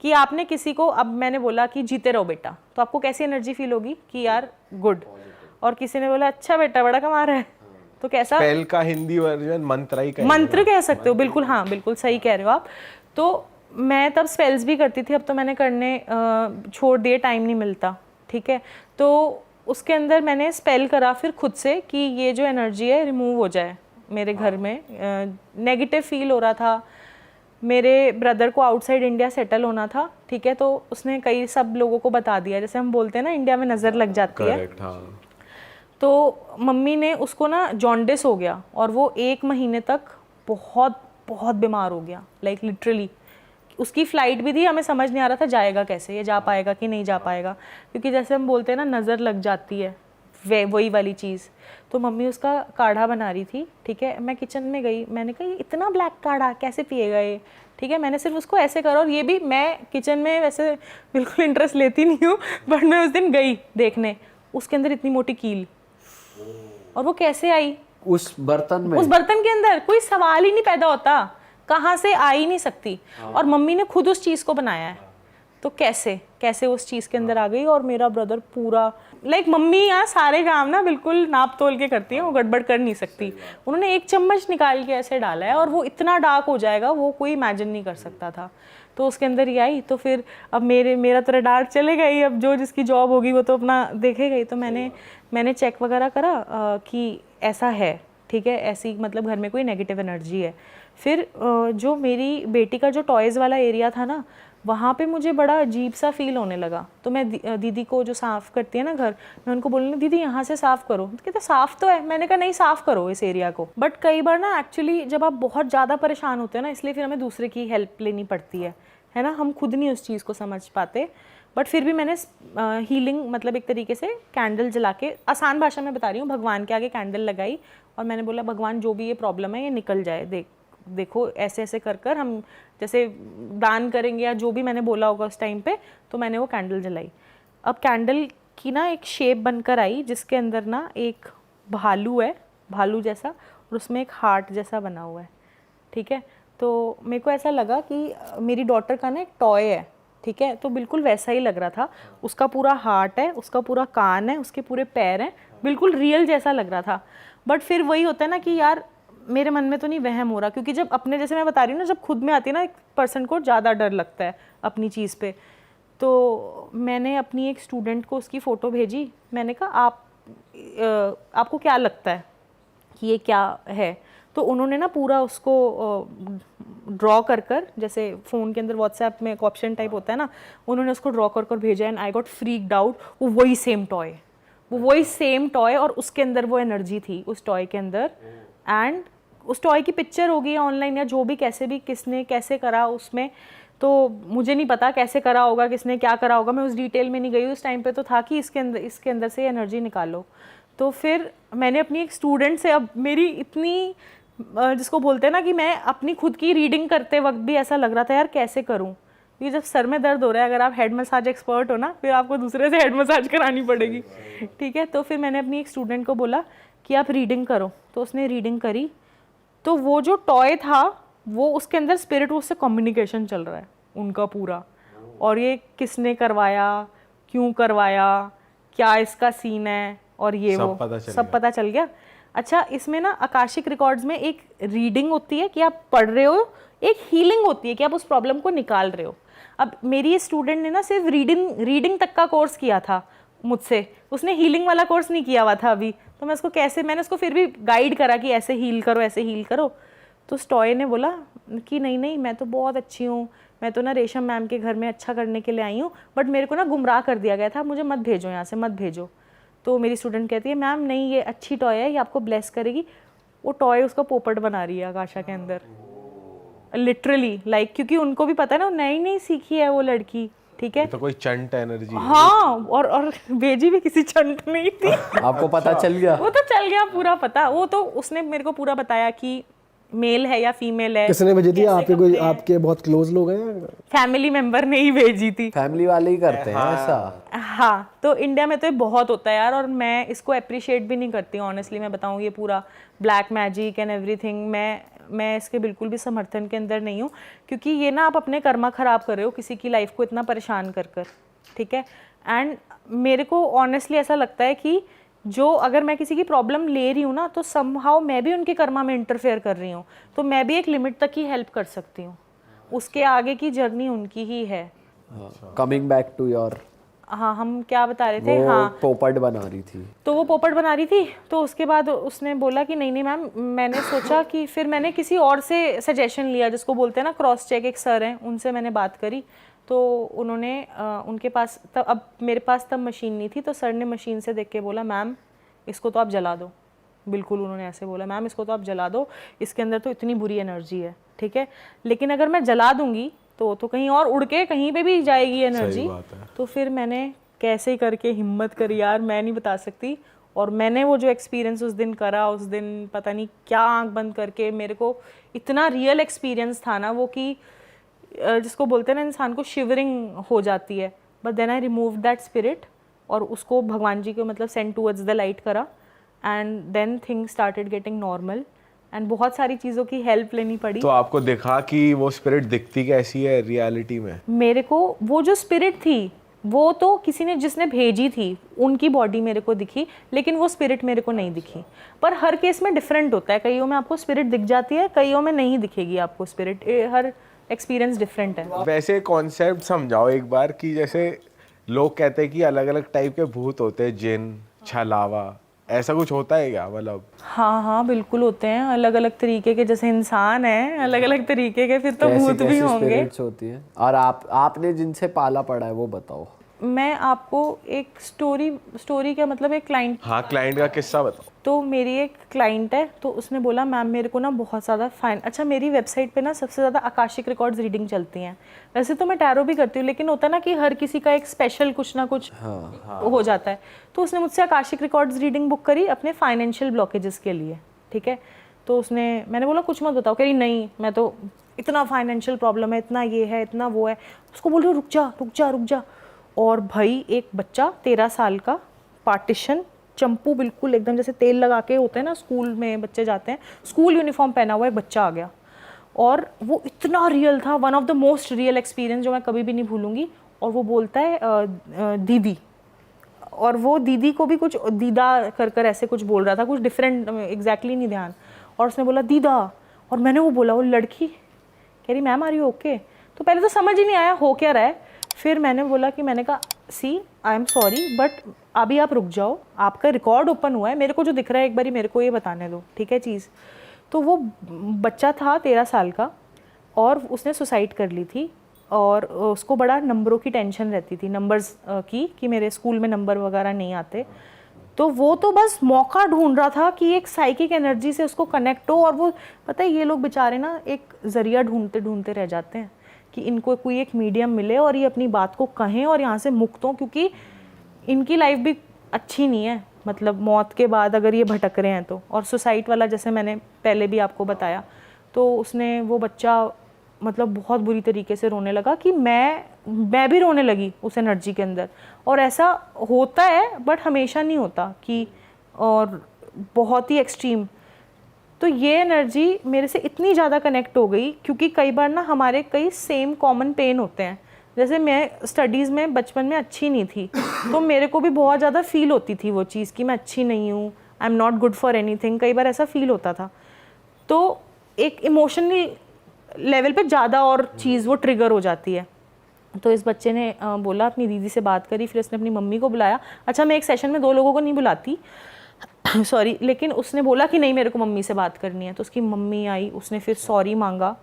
कि आपने किसी को, अब मैंने बोला कि जीते रहो बेटा, तो आपको कैसी एनर्जी फील होगी कि यार गुड, और किसी ने बोला अच्छा बेटा बड़ा कमा रहा है, तो कैसा? स्पेल का हिंदी वर्जन मंत्र ही मंत्र कह सकते हो, बिल्कुल, हाँ बिल्कुल सही कह रहे हो आप। तो मैं तब स्पेल्स भी करती थी, अब तो मैंने करने छोड़ दिए, टाइम नहीं मिलता, ठीक है। तो उसके अंदर मैंने स्पेल करा फिर खुद से कि ये जो एनर्जी है रिमूव हो जाए मेरे घर में। नेगेटिव फील हो रहा था, मेरे ब्रदर को आउटसाइड इंडिया सेटल होना था, ठीक है, तो उसने कई सब लोगों को बता दिया, जैसे हम बोलते हैं ना इंडिया में नज़र लग जाती है। हाँ। तो मम्मी ने उसको ना जॉन्डिस हो गया, और वो 1 महीने तक बहुत बहुत बीमार हो गया, लाइक लिटरली। उसकी फ़्लाइट भी थी, हमें समझ नहीं आ रहा था जाएगा कैसे, ये जा पाएगा कि नहीं जा पाएगा, क्योंकि जैसे हम बोलते हैं ना नज़र लग जाती है, वही वाली चीज़। तो मम्मी उसका काढ़ा बना रही थी, ठीक है, मैं किचन में गई, मैंने कहा इतना ब्लैक काढ़ा कैसे पिएगा ये, ठीक है, मैंने सिर्फ उसको ऐसे करा, और ये भी मैं किचन में वैसे बिल्कुल इंटरेस्ट लेती नहीं हूँ, बट मैं उस दिन गई देखने, उसके अंदर इतनी मोटी कील, और वो कैसे आई उस बर्तन में? उस बर्तन के अंदर कोई सवाल ही नहीं पैदा होता, कहाँ से आ ही नहीं सकती, और मम्मी ने खुद उस चीज़ को बनाया है, तो कैसे कैसे उस चीज़ के अंदर आ गई। और मेरा ब्रदर पूरा, लाइक मम्मी यहाँ सारे काम ना बिल्कुल नाप तोल के करती है, वो गड़बड़ कर नहीं सकती। उन्होंने 1 चम्मच निकाल के ऐसे डाला है, और वो इतना डार्क हो जाएगा वो कोई इमेजिन नहीं कर सकता था। तो उसके अंदर ही आई, तो फिर अब मेरा तो रडार चलेगा ही, अब जो जिसकी जॉब होगी वो तो अपना देखेगा ही। तो मैंने चेक वगैरह करा कि ऐसा है, ठीक है, ऐसी मतलब घर में कोई नेगेटिव एनर्जी है। फिर जो मेरी बेटी का जो टॉयज़ वाला एरिया था ना, वहाँ पे मुझे बड़ा अजीब सा फील होने लगा। तो मैं दीदी को जो साफ़ करती है ना घर, मैं उनको बोलूँ दीदी यहाँ से साफ़ करो, तो कहते साफ़ तो है। मैंने कहा नहीं, साफ़ करो इस एरिया को। बट कई बार ना एक्चुअली जब आप बहुत ज़्यादा परेशान होते हैं ना, इसलिए फिर हमें दूसरे की हेल्प लेनी पड़ती है ना, हम खुद नहीं उस चीज़ को समझ पाते। बट फिर भी मैंने हीलिंग मतलब एक तरीके से कैंडल जला के, आसान भाषा में बता रही हूँ, भगवान के आगे कैंडल लगाई, और मैंने बोला भगवान जो भी ये प्रॉब्लम है ये निकल जाए, देखो ऐसे ऐसे कर कर हम जैसे दान करेंगे या जो भी मैंने बोला होगा उस टाइम पे, तो मैंने वो कैंडल जलाई। अब कैंडल की ना एक शेप बनकर आई, जिसके अंदर ना एक भालू है, भालू जैसा, और उसमें एक हार्ट जैसा बना हुआ है, ठीक है। तो मेरे को ऐसा लगा कि मेरी डॉटर का ना एक टॉय है, ठीक है, तो बिल्कुल वैसा ही लग रहा था। उसका पूरा हार्ट है, उसका पूरा कान है, उसके पूरे पैर हैं, बिल्कुल रियल जैसा लग रहा था। बट फिर वही होता है ना कि यार मेरे मन में तो नहीं वहम हो रहा, क्योंकि जब अपने, जैसे मैं बता रही हूँ ना, जब खुद में आती है ना, एक पर्सन को ज़्यादा डर लगता है अपनी चीज़ पे। तो मैंने अपनी एक स्टूडेंट को उसकी फ़ोटो भेजी, मैंने कहा आपको क्या लगता है कि ये क्या है? तो उन्होंने ना पूरा उसको ड्रॉ कर कर, जैसे फ़ोन के अंदर व्हाट्सएप में एक ऑप्शन टाइप होता है ना, उन्होंने उसको ड्रॉ कर कर भेजा, and I got freaked out. वो वही सेम टॉय, और उसके अंदर वो एनर्जी थी उस टॉय के अंदर, एंड उस टॉय की पिक्चर होगी ऑनलाइन या जो भी, कैसे भी किसने कैसे करा उसमें, तो मुझे नहीं पता कैसे करा होगा, किसने क्या करा होगा, मैं उस डिटेल में नहीं गई। उस टाइम पे तो था कि इसके अंदर से एनर्जी निकालो। तो फिर मैंने अपनी एक स्टूडेंट से, अब मेरी इतनी जिसको बोलते हैं ना कि मैं अपनी खुद की रीडिंग करते वक्त भी ऐसा लग रहा था यार कैसे करूँ, ये जब सर में दर्द हो रहा है, अगर आप हेड मसाज एक्सपर्ट हो ना, फिर आपको दूसरे से हेड मसाज करानी पड़ेगी, ठीक है। तो फिर मैंने अपनी एक स्टूडेंट को बोला कि आप रीडिंग करो, तो उसने रीडिंग करी। तो वो जो टॉय था वो उसके अंदर स्पिरिट, उससे कम्युनिकेशन चल रहा है उनका पूरा, और ये किसने करवाया, क्यों करवाया, क्या इसका सीन है, और ये सब वो पता पता चल गया। अच्छा, इसमें ना आकाशिक रिकॉर्ड्स में एक रीडिंग होती है कि आप पढ़ रहे हो, एक हीलिंग होती है कि आप उस प्रॉब्लम को निकाल रहे हो। अब मेरी स्टूडेंट ने ना सिर्फ रीडिंग तक का कोर्स किया था मुझसे, उसने हीलिंग वाला कोर्स नहीं किया हुआ था अभी। तो मैंने उसको फिर भी गाइड करा कि ऐसे हील करो, ऐसे हील करो। तो स्टॉय ने बोला कि नहीं मैं तो बहुत अच्छी हूँ, मैं तो ना रेशम मैम के घर में अच्छा करने के लिए आई हूँ, बट मेरे को ना गुमराह कर दिया गया था, मुझे मत भेजो यहाँ से, मत भेजो। तो मेरी स्टूडेंट कहती है मैम नहीं, ये अच्छी टॉय है, ये आपको ब्लेस करेगी। वो टॉय उसका पोपट बना रही है आकाशा के अंदर, लिटरली लाइक, क्योंकि उनको भी पता है ना, नई सीखी है वो लड़की, ठीक है। तो कोई चंट एनर्जी है। हाँ, और भेजी भी किसी चंट नहीं थी। आपको पता चल गया? वो तो चल गया पूरा पता, वो तो उसने मेरे को पूरा बताया कि मेल है या फीमेल है। किसने भेजी थी? आपके बहुत क्लोज लोग हैं? फैमिली मेंबर ने ही भेजी थी। फैमिली वाले ही करते हैं ऐसा। हाँ, तो इंडिया में तो ये बहुत होता है यार, और मैं इसको अप्रिशिएट भी नहीं करती ऑनेस्टली। मैं बताऊँ, ये पूरा ब्लैक मैजिक एंड एवरीथिंग, मैं इसके बिल्कुल भी समर्थन के अंदर नहीं हूँ, क्योंकि ये ना आप अपने कर्मा खराब कर रहे हो किसी की लाइफ को इतना परेशान कर कर, ठीक है। एंड मेरे को ऑनेस्टली ऐसा लगता है कि जो अगर मैं किसी की प्रॉब्लम ले रही हूँ ना, तो समहाउ मैं भी उनके कर्मा में इंटरफेयर कर रही हूँ, तो मैं भी एक लिमिट तक ही हेल्प कर सकती हूँ, उसके आगे की जर्नी उनकी ही है। कमिंग बैक टू योर, हाँ, हम क्या बता रहे थे? वो हाँ, पोपट बना रही थी। तो वो पोपट बना रही थी, तो उसके बाद उसने बोला कि नहीं मैम, मैंने सोचा कि फिर मैंने किसी और से सजेशन लिया, जिसको बोलते हैं ना क्रॉस चेक, एक सर हैं, उनसे मैंने बात करी। तो उन्होंने उनके पास तब, अब मेरे पास तब मशीन नहीं थी, तो सर ने मशीन से देख के बोला मैम इसको तो आप जला दो। बिल्कुल उन्होंने ऐसे बोला, मैम इसको तो आप जला दो, इसके अंदर तो इतनी बुरी एनर्जी है, ठीक है, लेकिन अगर मैं जला दूंगी तो कहीं और उड़ के कहीं पे भी जाएगी एनर्जी। तो फिर मैंने कैसे करके हिम्मत करी यार, मैं नहीं बता सकती। और मैंने वो जो एक्सपीरियंस उस दिन करा, उस दिन पता नहीं क्या आंख बंद करके, मेरे को इतना रियल एक्सपीरियंस था ना वो, कि जिसको बोलते हैं ना इंसान को शिवरिंग हो जाती है। But then I remove that spirit और उसको भगवान जी को मतलब सेंड टूवर्ड्स द लाइट करा, and then things started getting normal, and बहुत सारी चीज़ों की हेल्प लेनी पड़ी। तो आपको दिखा कि वो स्पिरिट दिखती कैसी है रियलिटी में? मेरे को वो जो स्पिरिट थी वो तो किसी ने, जिसने भेजी थी, उनकी बॉडी मेरे को दिखी, लेकिन वो स्पिरिट मेरे को नहीं दिखी। पर हर केस में डिफरेंट होता है, कईयों में आपको स्पिरिट दिख जाती है, कईयों में नहीं दिखेगी आपको स्पिरिट, हर एक्सपीरियंस डिफरेंट है। वैसे कॉन्सेप्ट समझाओ एक बार, कि जैसे लोग कहते हैं कि अलग अलग टाइप के भूत होते हैं, जिन, छलावा, ऐसा कुछ होता है क्या? मतलब हाँ बिल्कुल होते हैं, अलग अलग तरीके के, जैसे इंसान है अलग अलग तरीके के, फिर तो भूत भी होंगे। स्पिरिट्स होती हैं। और आपने जिनसे पाला पड़ा है वो बताओ। मैं आपको एक स्टोरी का मतलब एक क्लाइंट, हाँ, क्लाइंट का किस्सा बताओ। तो मेरी एक क्लाइंट है, तो उसने बोला मैम मेरे को ना बहुत ज़्यादा अच्छा, मेरी वेबसाइट पे ना सबसे ज़्यादा आकाशिक रिकॉर्ड्स रीडिंग चलती हैं। वैसे तो मैं टैरो भी करती हूँ, लेकिन होता है ना कि हर किसी का एक स्पेशल कुछ ना कुछ हो जाता है। तो उसने मुझसे आकाशिक रिकॉर्ड्स रीडिंग बुक करी अपने फाइनेंशियल ब्लॉकेजेस के लिए, ठीक है। तो मैंने बोला कुछ मत बताओ, कह रही नहीं मैं तो, इतना फाइनेंशियल प्रॉब्लम है, इतना ये है, इतना वो है। उसको बोल रही रुक जा रुक जा रुक जा। और भाई एक बच्चा 13 साल का, पार्टीशन, चंपू बिल्कुल एकदम जैसे तेल लगा के होते हैं ना, स्कूल में बच्चे जाते हैं, स्कूल यूनिफॉर्म पहना हुआ एक बच्चा आ गया, और वो इतना रियल था, one of the most real experience जो मैं कभी भी नहीं भूलूंगी। और वो बोलता है दीदी, और वो दीदी को भी कुछ दीदा कर ऐसे कुछ बोल रहा था, कुछ डिफरेंट, एग्जैक्टली नहीं ध्यान। और उसने बोला दीदा, और मैंने वो बोला, वो लड़की कह रही मैम आर यू ओके। तो पहले तो समझ ही नहीं आया हो क्या रहा है। फिर मैंने बोला कि मैंने कहा सी आई एम सॉरी बट अभी आप रुक जाओ, आपका रिकॉर्ड ओपन हुआ है, मेरे को जो दिख रहा है एक बारी मेरे को ये बताने दो, ठीक है चीज़। तो वो बच्चा था 13 साल का, और उसने सुसाइड कर ली थी, और उसको बड़ा नंबरों की टेंशन रहती थी, नंबर्स की, कि मेरे स्कूल में नंबर वगैरह नहीं आते। तो वो तो बस मौका ढूंढ रहा था कि एक साइकिक एनर्जी से उसको कनेक्ट हो, और वो पता है ये लोग बेचारे ना एक ज़रिया ढूंढते ढूंढते रह जाते हैं कि इनको कोई एक मीडियम मिले और ये अपनी बात को कहें और यहाँ से मुक्त हों, क्योंकि इनकी लाइफ भी अच्छी नहीं है, मतलब मौत के बाद अगर ये भटक रहे हैं तो। और सुसाइड वाला जैसे मैंने पहले भी आपको बताया, तो उसने वो बच्चा मतलब बहुत बुरी तरीके से रोने लगा कि मैं भी रोने लगी उस एनर्जी के अंदर। और ऐसा होता है बट हमेशा नहीं होता कि, और बहुत ही एक्सट्रीम। तो ये एनर्जी मेरे से इतनी ज़्यादा कनेक्ट हो गई, क्योंकि कई बार ना हमारे कई सेम कॉमन पेन होते हैं। जैसे मैं स्टडीज़ में बचपन में अच्छी नहीं थी, तो मेरे को भी बहुत ज़्यादा फील होती थी वो चीज़ कि मैं अच्छी नहीं हूँ, I am not good for anything, कई बार ऐसा फील होता था। तो एक इमोशनली लेवल पे ज़्यादा और चीज़ वो ट्रिगर हो जाती है। तो इस बच्चे ने बोला, अपनी दीदी से बात करी, फिर उसने अपनी मम्मी को बुलाया। अच्छा, मैं एक सेशन में 2 लोगों को नहीं बुलाती सॉरी, लेकिन उसने बोला कि नहीं मेरे को मम्मी से बात करनी है। तो उसकी मम्मी आई, उसने फिर सॉरी मांगा,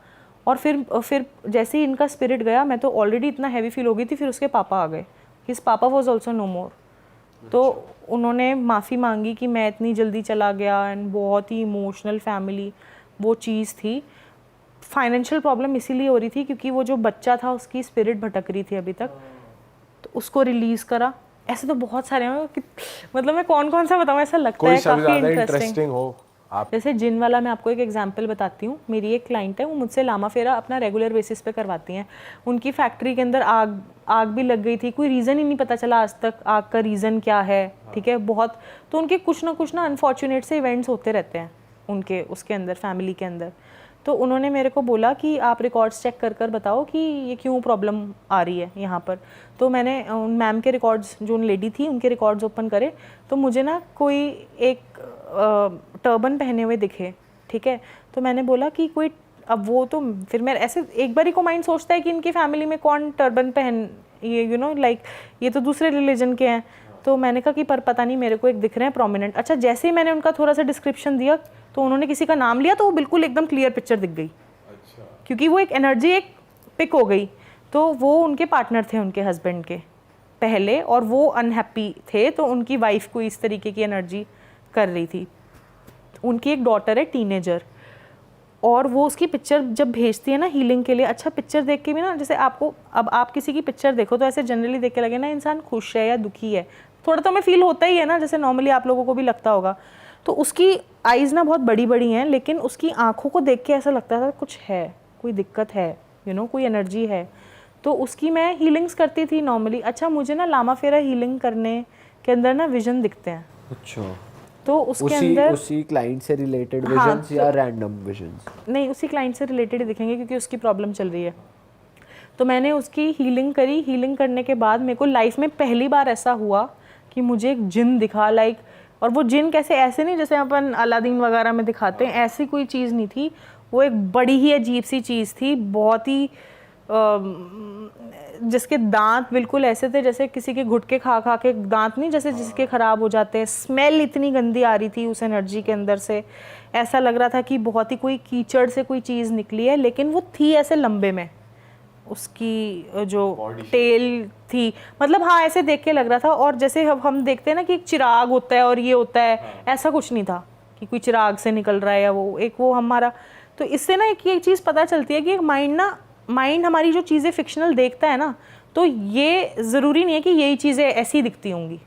और फिर जैसे ही इनका स्पिरिट गया, मैं तो ऑलरेडी इतना हैवी फील हो गई थी, फिर उसके पापा आ गए, हिज पापा वॉज ऑल्सो नो मोर। तो उन्होंने माफ़ी मांगी कि मैं इतनी जल्दी चला गया, एंड बहुत ही इमोशनल फैमिली वो चीज़ थी। फाइनेंशियल प्रॉब्लम इसीलिए हो रही थी क्योंकि वो जो बच्चा था उसकी स्पिरिट भटक रही थी अभी तक, तो उसको रिलीज़ करा। ऐसे तो बहुत सारे हैं कि मतलब मैं कौन सा बताऊँ, ऐसा लगता है काफ़ी इंटरेस्टिंग हो आप। जैसे जिन वाला मैं आपको एक एग्जांपल बताती हूँ। मेरी एक क्लाइंट है, वो मुझसे लामा फेरा अपना रेगुलर बेसिस पे करवाती हैं। उनकी फैक्ट्री के अंदर आग भी लग गई थी, कोई रीज़न ही नहीं पता चला आज तक आग का रीज़न क्या है, ठीक है, बहुत। तो उनके कुछ ना अनफॉर्चुनेट से इवेंट्स होते रहते हैं उनके उसके अंदर, फैमिली के अंदर। तो उन्होंने मेरे को बोला कि आप रिकॉर्ड्स चेक कर बताओ कि ये क्यों प्रॉब्लम आ रही है यहाँ पर। तो मैंने उन मैम के रिकॉर्ड्स, जो उन लेडी थी उनके रिकॉर्ड्स ओपन करे, तो मुझे ना कोई एक टर्बन पहने हुए दिखे, ठीक है। तो मैंने बोला कि कोई, अब वो तो फिर मैं ऐसे एक बारी को माइंड सोचता है कि इनकी फैमिली में कौन टर्बन पहन, ये लाइक ये तो दूसरे रिलीजन के हैं। तो मैंने कहा कि पर पता नहीं, मेरे को एक दिख रहे हैं प्रोमिनेंट। अच्छा, जैसे ही मैंने उनका थोड़ा सा डिस्क्रिप्शन दिया तो उन्होंने किसी का नाम लिया, तो वो बिल्कुल एकदम क्लियर पिक्चर दिख गई। अच्छा। क्योंकि वो एक एनर्जी एक पिक हो गई। तो वो उनके पार्टनर थे उनके हस्बैंड के पहले, और वो अनहैप्पी थे, तो उनकी वाइफ को इस तरीके की एनर्जी कर रही थी। उनकी एक डॉटर है टीनेजर, और वो उसकी पिक्चर जब भेजती है ना हीलिंग के लिए, अच्छा पिक्चर देख के भी ना, जैसे आपको, अब आप किसी की पिक्चर देखो तो ऐसे जनरली देख के लगे ना इंसान खुश है या दुखी है, थोड़ा तो हमें फील होता ही है ना, जैसे नॉर्मली आप लोगों को भी लगता होगा। तो उसकी आईज़ ना बहुत बड़ी बड़ी हैं, लेकिन उसकी आंखों को देख के ऐसा लगता था कुछ है, कोई दिक्कत है, कोई एनर्जी है। तो उसकी मैं हीलिंग्स करती थी नॉर्मली। अच्छा, मुझे ना लामा फेरा हीलिंग करने के अंदर ना विजन दिखते हैं। अच्छा, तो उसके अंदर उसी क्लाइंट से रिलेटेड विजन्स या रैंडम विजन्स? नहीं, उसी क्लाइंट से रिलेटेड ही दिखेंगे क्योंकि उसकी प्रॉब्लम चल रही है। तो मैंने उसकी हीलिंग करी। हीलिंग करने के बाद मेरे को लाइफ में पहली बार ऐसा हुआ कि मुझे एक जिन दिखा, लाइक, और वो जिन कैसे, ऐसे नहीं जैसे अपन अलादीन वगैरह में दिखाते हैं, ऐसी कोई चीज़ नहीं थी। वो एक बड़ी ही अजीब सी चीज़ थी, बहुत ही जिसके दांत बिल्कुल ऐसे थे जैसे किसी के घुटके खा के दांत नहीं जैसे जिसके ख़राब हो जाते हैं। स्मेल इतनी गंदी आ रही थी उस एनर्जी के अंदर से, ऐसा लग रहा था कि बहुत ही कोई कीचड़ से कोई चीज़ निकली है, लेकिन वो थी ऐसे लंबे में, उसकी जो टेल थी, मतलब हाँ ऐसे देख के लग रहा था। और जैसे हम देखते हैं ना कि एक चिराग होता है और ये होता है, ऐसा कुछ नहीं था कि कोई चिराग से निकल रहा है या वो हमारा। तो इससे ना एक चीज़ पता चलती है कि माइंड हमारी जो चीज़ें फिक्शनल देखता है ना, तो ये ज़रूरी नहीं है कि यही चीज़ें ऐसी दिखती होंगी,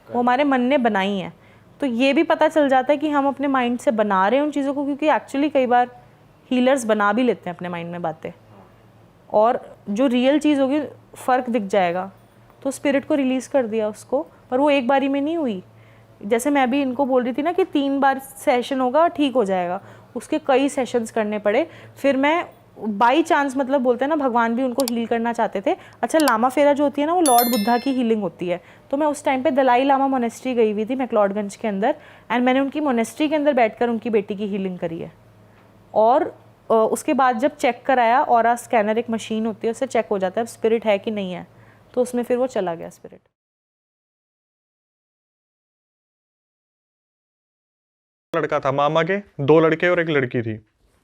वो हमारे मन ने बनाई हैं। तो ये भी पता चल जाता है कि हम अपने माइंड से बना रहे हैं उन चीज़ों को, क्योंकि एक्चुअली कई बार हीलर्स बना भी लेते हैं अपने माइंड में बातें, और जो रियल चीज़ होगी फ़र्क दिख जाएगा। तो स्पिरिट को रिलीज़ कर दिया उसको, पर वो एक बारी में नहीं हुई। जैसे मैं भी इनको बोल रही थी ना कि 3 बार सेशन होगा ठीक हो जाएगा, उसके कई सेशंस करने पड़े। फिर मैं बाई चांस, मतलब बोलते हैं ना भगवान भी उनको हील करना चाहते थे। अच्छा, लामा फेरा जो होती है ना, वो लॉर्ड बुद्धा की हीलिंग होती है। तो मैं उस टाइम पे दलाई लामा मोनेस्ट्री गई हुई थी मैक्लोडगंज के अंदर, एंड मैंने उनकी मोनेस्ट्री के अंदर बैठकर उनकी बेटी की हीलिंग करी है। और उसके बाद जब चेक कराया, ऑरा स्कैनर एक मशीन होती है, उससे चेक हो जाता है स्पिरिट है कि नहीं है, तो उसमें फिर वो चला गया स्पिरिट। लड़का था मामा के, 2 लड़के और 1 लड़की थी।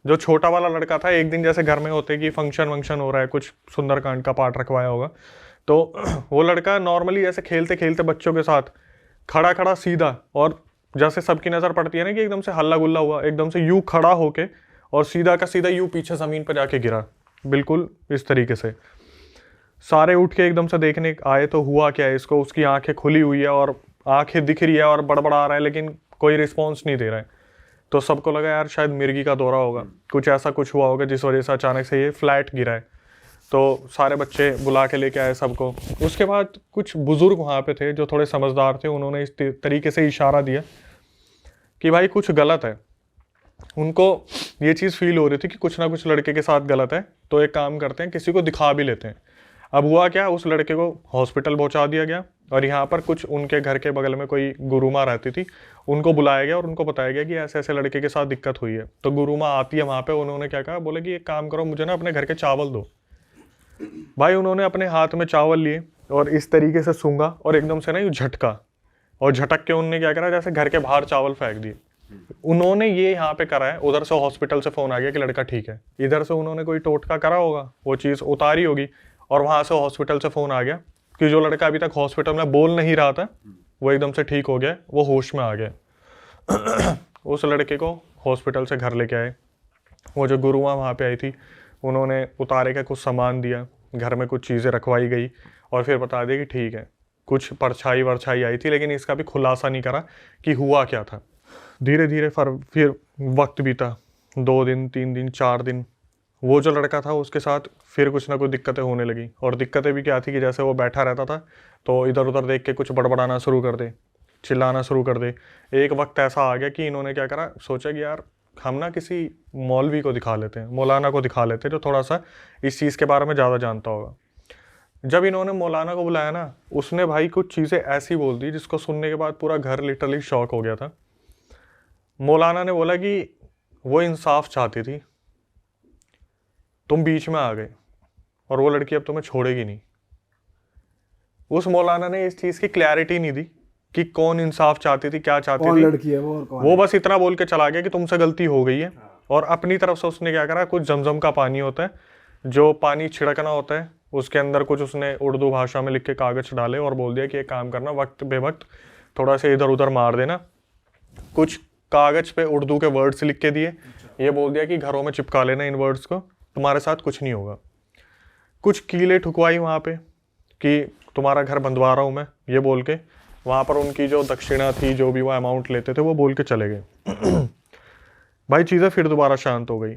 जो छोटा वाला लड़का था, एक दिन जैसे घर में होते कि फंक्शन वंक्शन हो रहा है, कुछ सुंदरकांड का पाठ रखवाया होगा, तो वो लड़का नॉर्मली ऐसे खेलते खेलते बच्चों के साथ खड़ा खड़ा सीधा, और जैसे सबकी नज़र पड़ती है ना कि एकदम से हल्ला गुल्ला हुआ, एकदम से यूँ खड़ा होके और सीधा का सीधा यूँ पीछे ज़मीन पर जाके गिरा, बिल्कुल इस तरीके से। सारे उठ के एकदम से देखने आए तो हुआ क्या है इसको, उसकी आंखें खुली हुई है और आंखें दिख रही है और बड़बड़ा रहा है, लेकिन कोई रिस्पॉन्स नहीं दे रहा है। तो सबको लगा यार शायद मिर्गी का दौरा होगा, कुछ ऐसा कुछ हुआ होगा जिस वजह से अचानक से ये फ्लैट गिरा है। तो सारे बच्चे बुला के लेके आए सबको। उसके बाद कुछ बुजुर्ग वहाँ पे थे जो थोड़े समझदार थे, उन्होंने इस तरीके से इशारा दिया कि भाई कुछ गलत है। उनको ये चीज़ फील हो रही थी कि कुछ ना कुछ लड़के के साथ गलत है, तो एक काम करते हैं किसी को दिखा भी लेते हैं। अब हुआ क्या, उस लड़के को हॉस्पिटल पहुंचा दिया गया और यहाँ पर कुछ उनके घर के बगल में कोई गुरुमा रहती थी, उनको बुलाया गया और उनको बताया गया कि ऐसे ऐसे लड़के के साथ दिक्कत हुई है। तो गुरुमा आती है वहाँ पे, उन्होंने क्या कहा, बोले कि एक काम करो, मुझे ना अपने घर के चावल दो। भाई उन्होंने अपने हाथ में चावल लिए और इस तरीके से सूंघा और एकदम से ना ये झटका, और झटक के उन्होंने क्या करा, जैसे घर के बाहर चावल फेंक दिए। उन्होंने ये यहाँ पे करा है, उधर से हॉस्पिटल से फ़ोन आ गया कि लड़का ठीक है। इधर से उन्होंने कोई टोटका करा होगा, वो चीज़ उतारी होगी, और वहाँ से हॉस्पिटल से फ़ोन आ गया कि जो लड़का अभी तक हॉस्पिटल में बोल नहीं रहा था वो एकदम से ठीक हो गया, वो होश में आ गया। उस लड़के को हॉस्पिटल से घर लेके आए। वो जो गुरुआ वहाँ पे आई थी, उन्होंने उतारे का कुछ सामान दिया, घर में कुछ चीज़ें रखवाई गई और फिर बता दिया कि ठीक है। कुछ परछाई वरछाई आई थी, लेकिन इसका भी खुलासा नहीं करा कि हुआ क्या था। धीरे धीरे फिर वक्त बीता, 2 दिन 3 दिन 4 दिन। वो जो लड़का था उसके साथ फिर कुछ ना कुछ दिक्कतें होने लगी, और दिक्कतें भी क्या थी कि जैसे वो बैठा रहता था तो इधर उधर देख के कुछ बड़बड़ाना शुरू कर दे, चिल्लाना शुरू कर दे। एक वक्त ऐसा आ गया कि इन्होंने क्या करा, सोचा कि यार हम ना किसी मौलवी को दिखा लेते हैं, मौलाना को दिखा लेते हैं, जो थोड़ा सा इस चीज़ के बारे में ज़्यादा जानता होगा। जब इन्होंने मौलाना को बुलाया ना, उसने भाई कुछ चीज़ें ऐसी बोल दी जिसको सुनने के बाद पूरा घर लिटरली शॉक हो गया था। मौलाना ने बोला कि वो इंसाफ चाहती थी, तुम बीच में आ गए और वो लड़की अब तुम्हें छोड़ेगी नहीं। उस मौलाना ने इस चीज़ की क्लैरिटी नहीं दी कि कौन इंसाफ चाहती थी, क्या चाहती कौन थी। लड़की है वो और कौन वो बस इतना बोल के चला गया कि तुमसे गलती हो गई है, और अपनी तरफ से उसने क्या करा, कुछ जमजम का पानी होता है जो पानी छिड़कना होता है, उसके अंदर कुछ उसने उर्दू भाषा में लिख के कागज़ डाले और बोल दिया कि एक काम करना, वक्त बेवक्त थोड़ा सा इधर उधर मार देना। कुछ कागज़ पे उर्दू के वर्ड्स लिख के दिए, ये बोल दिया कि घरों में चिपका लेना इन वर्ड्स को, तुम्हारे साथ कुछ नहीं होगा। कुछ कीलें ठुकवाई वहाँ पे कि तुम्हारा घर बंधवा रहा हूँ मैं, ये बोल के वहाँ पर उनकी जो दक्षिणा थी, जो भी वो अमाउंट लेते थे, वो बोल के चले गए। भाई चीज़ें फिर दोबारा शांत हो गई।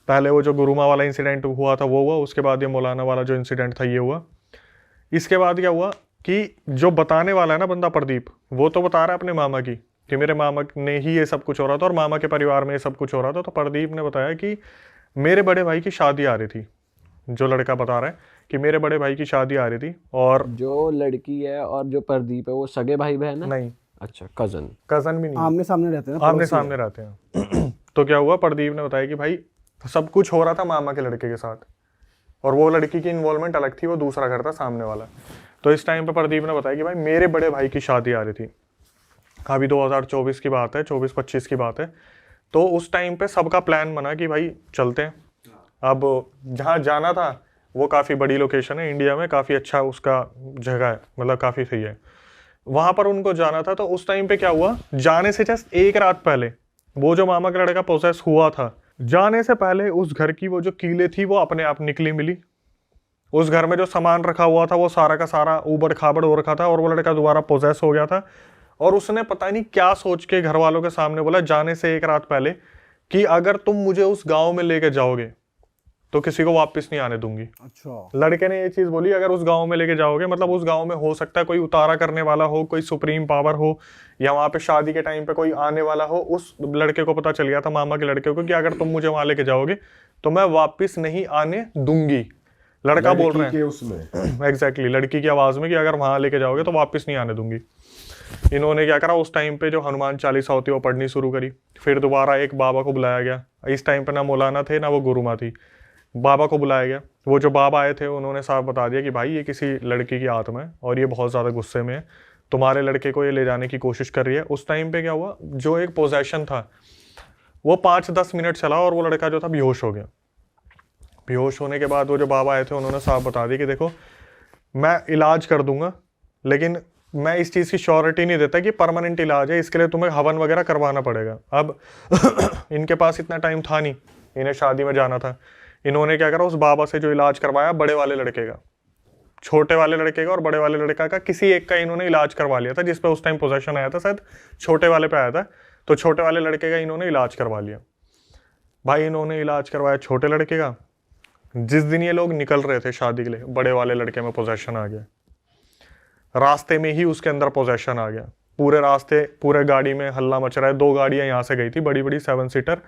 पहले वो जो गुरुमा वाला इंसिडेंट हुआ था वो हुआ, उसके बाद ये मौलाना वाला जो इंसिडेंट था ये हुआ। इसके बाद क्या हुआ कि जो बताने वाला है ना बंदा प्रदीप, वो तो बता रहा है अपने मामा की कि मेरे मामा ने ही ये सब कुछ हो रहा था और मामा के परिवार में ये सब कुछ हो रहा था। तो प्रदीप ने बताया कि मेरे बड़े भाई की शादी आ रही थी। जो लड़का बता रहा है कि मेरे बड़े भाई की शादी आ रही थी, और जो लड़की है और जो प्रदीप है वो सगे भाई बहन है? नहीं, अच्छा, कजन कजन भी नहीं, आमने सामने रहते हैं, आमने सामने रहते हैं। तो क्या हुआ, प्रदीप ने बताया कि भाई सब कुछ हो रहा था मामा के लड़के के साथ, और वो लड़की की इन्वॉल्वमेंट अलग थी, वो दूसरा घर था सामने वाला। तो इस टाइम पे प्रदीप ने बताया कि भाई मेरे बड़े भाई की शादी आ रही थी, अभी 2024 की बात है, 24-25 की बात है। तो उस टाइम पे सबका प्लान बना कि भाई चलते हैं। अब जहाँ जाना था वो काफ़ी बड़ी लोकेशन है इंडिया में, काफ़ी अच्छा उसका जगह है, मतलब काफ़ी सही है। वहाँ पर उनको जाना था। तो उस टाइम पे क्या हुआ, जाने से जस्ट एक रात पहले वो जो मामा का लड़का प्रोसेस हुआ था, जाने से पहले उस घर की वो जो कीलें थी वो अपने आप निकली मिली। उस घर में जो सामान रखा हुआ था वो सारा का सारा ऊबड़ खाबड़ हो रखा था, और वो लड़का दोबारा पोजेस हो गया था। और उसने पता नहीं क्या सोच के घर वालों के सामने बोला जाने से एक रात पहले कि अगर तुम मुझे उस गांव में लेके जाओगे तो किसी को वापस नहीं आने दूंगी। अच्छा, लड़के ने ये चीज बोली, अगर उस गांव में लेके जाओगे, मतलब उस गांव में हो सकता है कोई उतारा करने वाला हो, कोई सुप्रीम पावर हो, या वहां पे शादी के टाइम पे कोई आने वाला हो। उस लड़के को पता चल गया था, मामा के लड़के को, कि अगर तुम मुझे वहां लेके जाओगे तो मैं वापस नहीं आने दूंगी। लड़का बोल रहे हैं एग्जैक्टली लड़की की आवाज में कि अगर वहां लेके जाओगे तो वापस नहीं आने दूंगी। इन्होंने क्या करा, उस टाइम पे जो हनुमान चालीसा होती है वो पढ़नी शुरू करी। फिर दोबारा एक बाबा को बुलाया गया। इस टाइम पे ना मौलाना थे ना वो गुरुमा थी, बाबा को बुलाया गया। वो जो बाबा आए थे उन्होंने साफ बता दिया कि भाई ये किसी लड़की की आत्मा है और ये बहुत ज़्यादा गुस्से में है, तुम्हारे लड़के को ये ले जाने की कोशिश कर रही है। उस टाइम पे क्या हुआ, जो एक पोजेशन था वो 5-10 मिनट चला और वो लड़का जो था बेहोश हो गया। बेहोश होने के बाद वो जो बाबा आए थे उन्होंने साफ बता दिया कि देखो मैं इलाज कर दूंगा, लेकिन मैं इस चीज़ की श्योरिटी नहीं देता कि परमानेंट इलाज है, इसके लिए तुम्हें हवन वगैरह करवाना पड़ेगा। अब इनके पास इतना टाइम था नहीं, इन्हें शादी में जाना था। इन्होंने क्या करा, उस बाबा से जो इलाज करवाया बड़े वाले लड़के का, छोटे वाले लड़के का और बड़े वाले लड़का का, किसी एक का इन्होंने इलाज करवा लिया था, जिस पे उस टाइम पोजेशन आया था, शायद छोटे वाले पे आया था, तो छोटे वाले लड़के का इन्होंने इलाज करवा लिया। भाई इन्होंने इलाज करवाया छोटे लड़के का, जिस दिन ये लोग निकल रहे थे शादी के लिए, बड़े वाले लड़के में पोजेशन आ गया। रास्ते में ही उसके अंदर पोजेशन आ गया। पूरे रास्ते, पूरे गाड़ी में हल्ला मच रहा है। 2 गाड़ियां यहाँ से गई थी, बड़ी बड़ी 7 सीटर,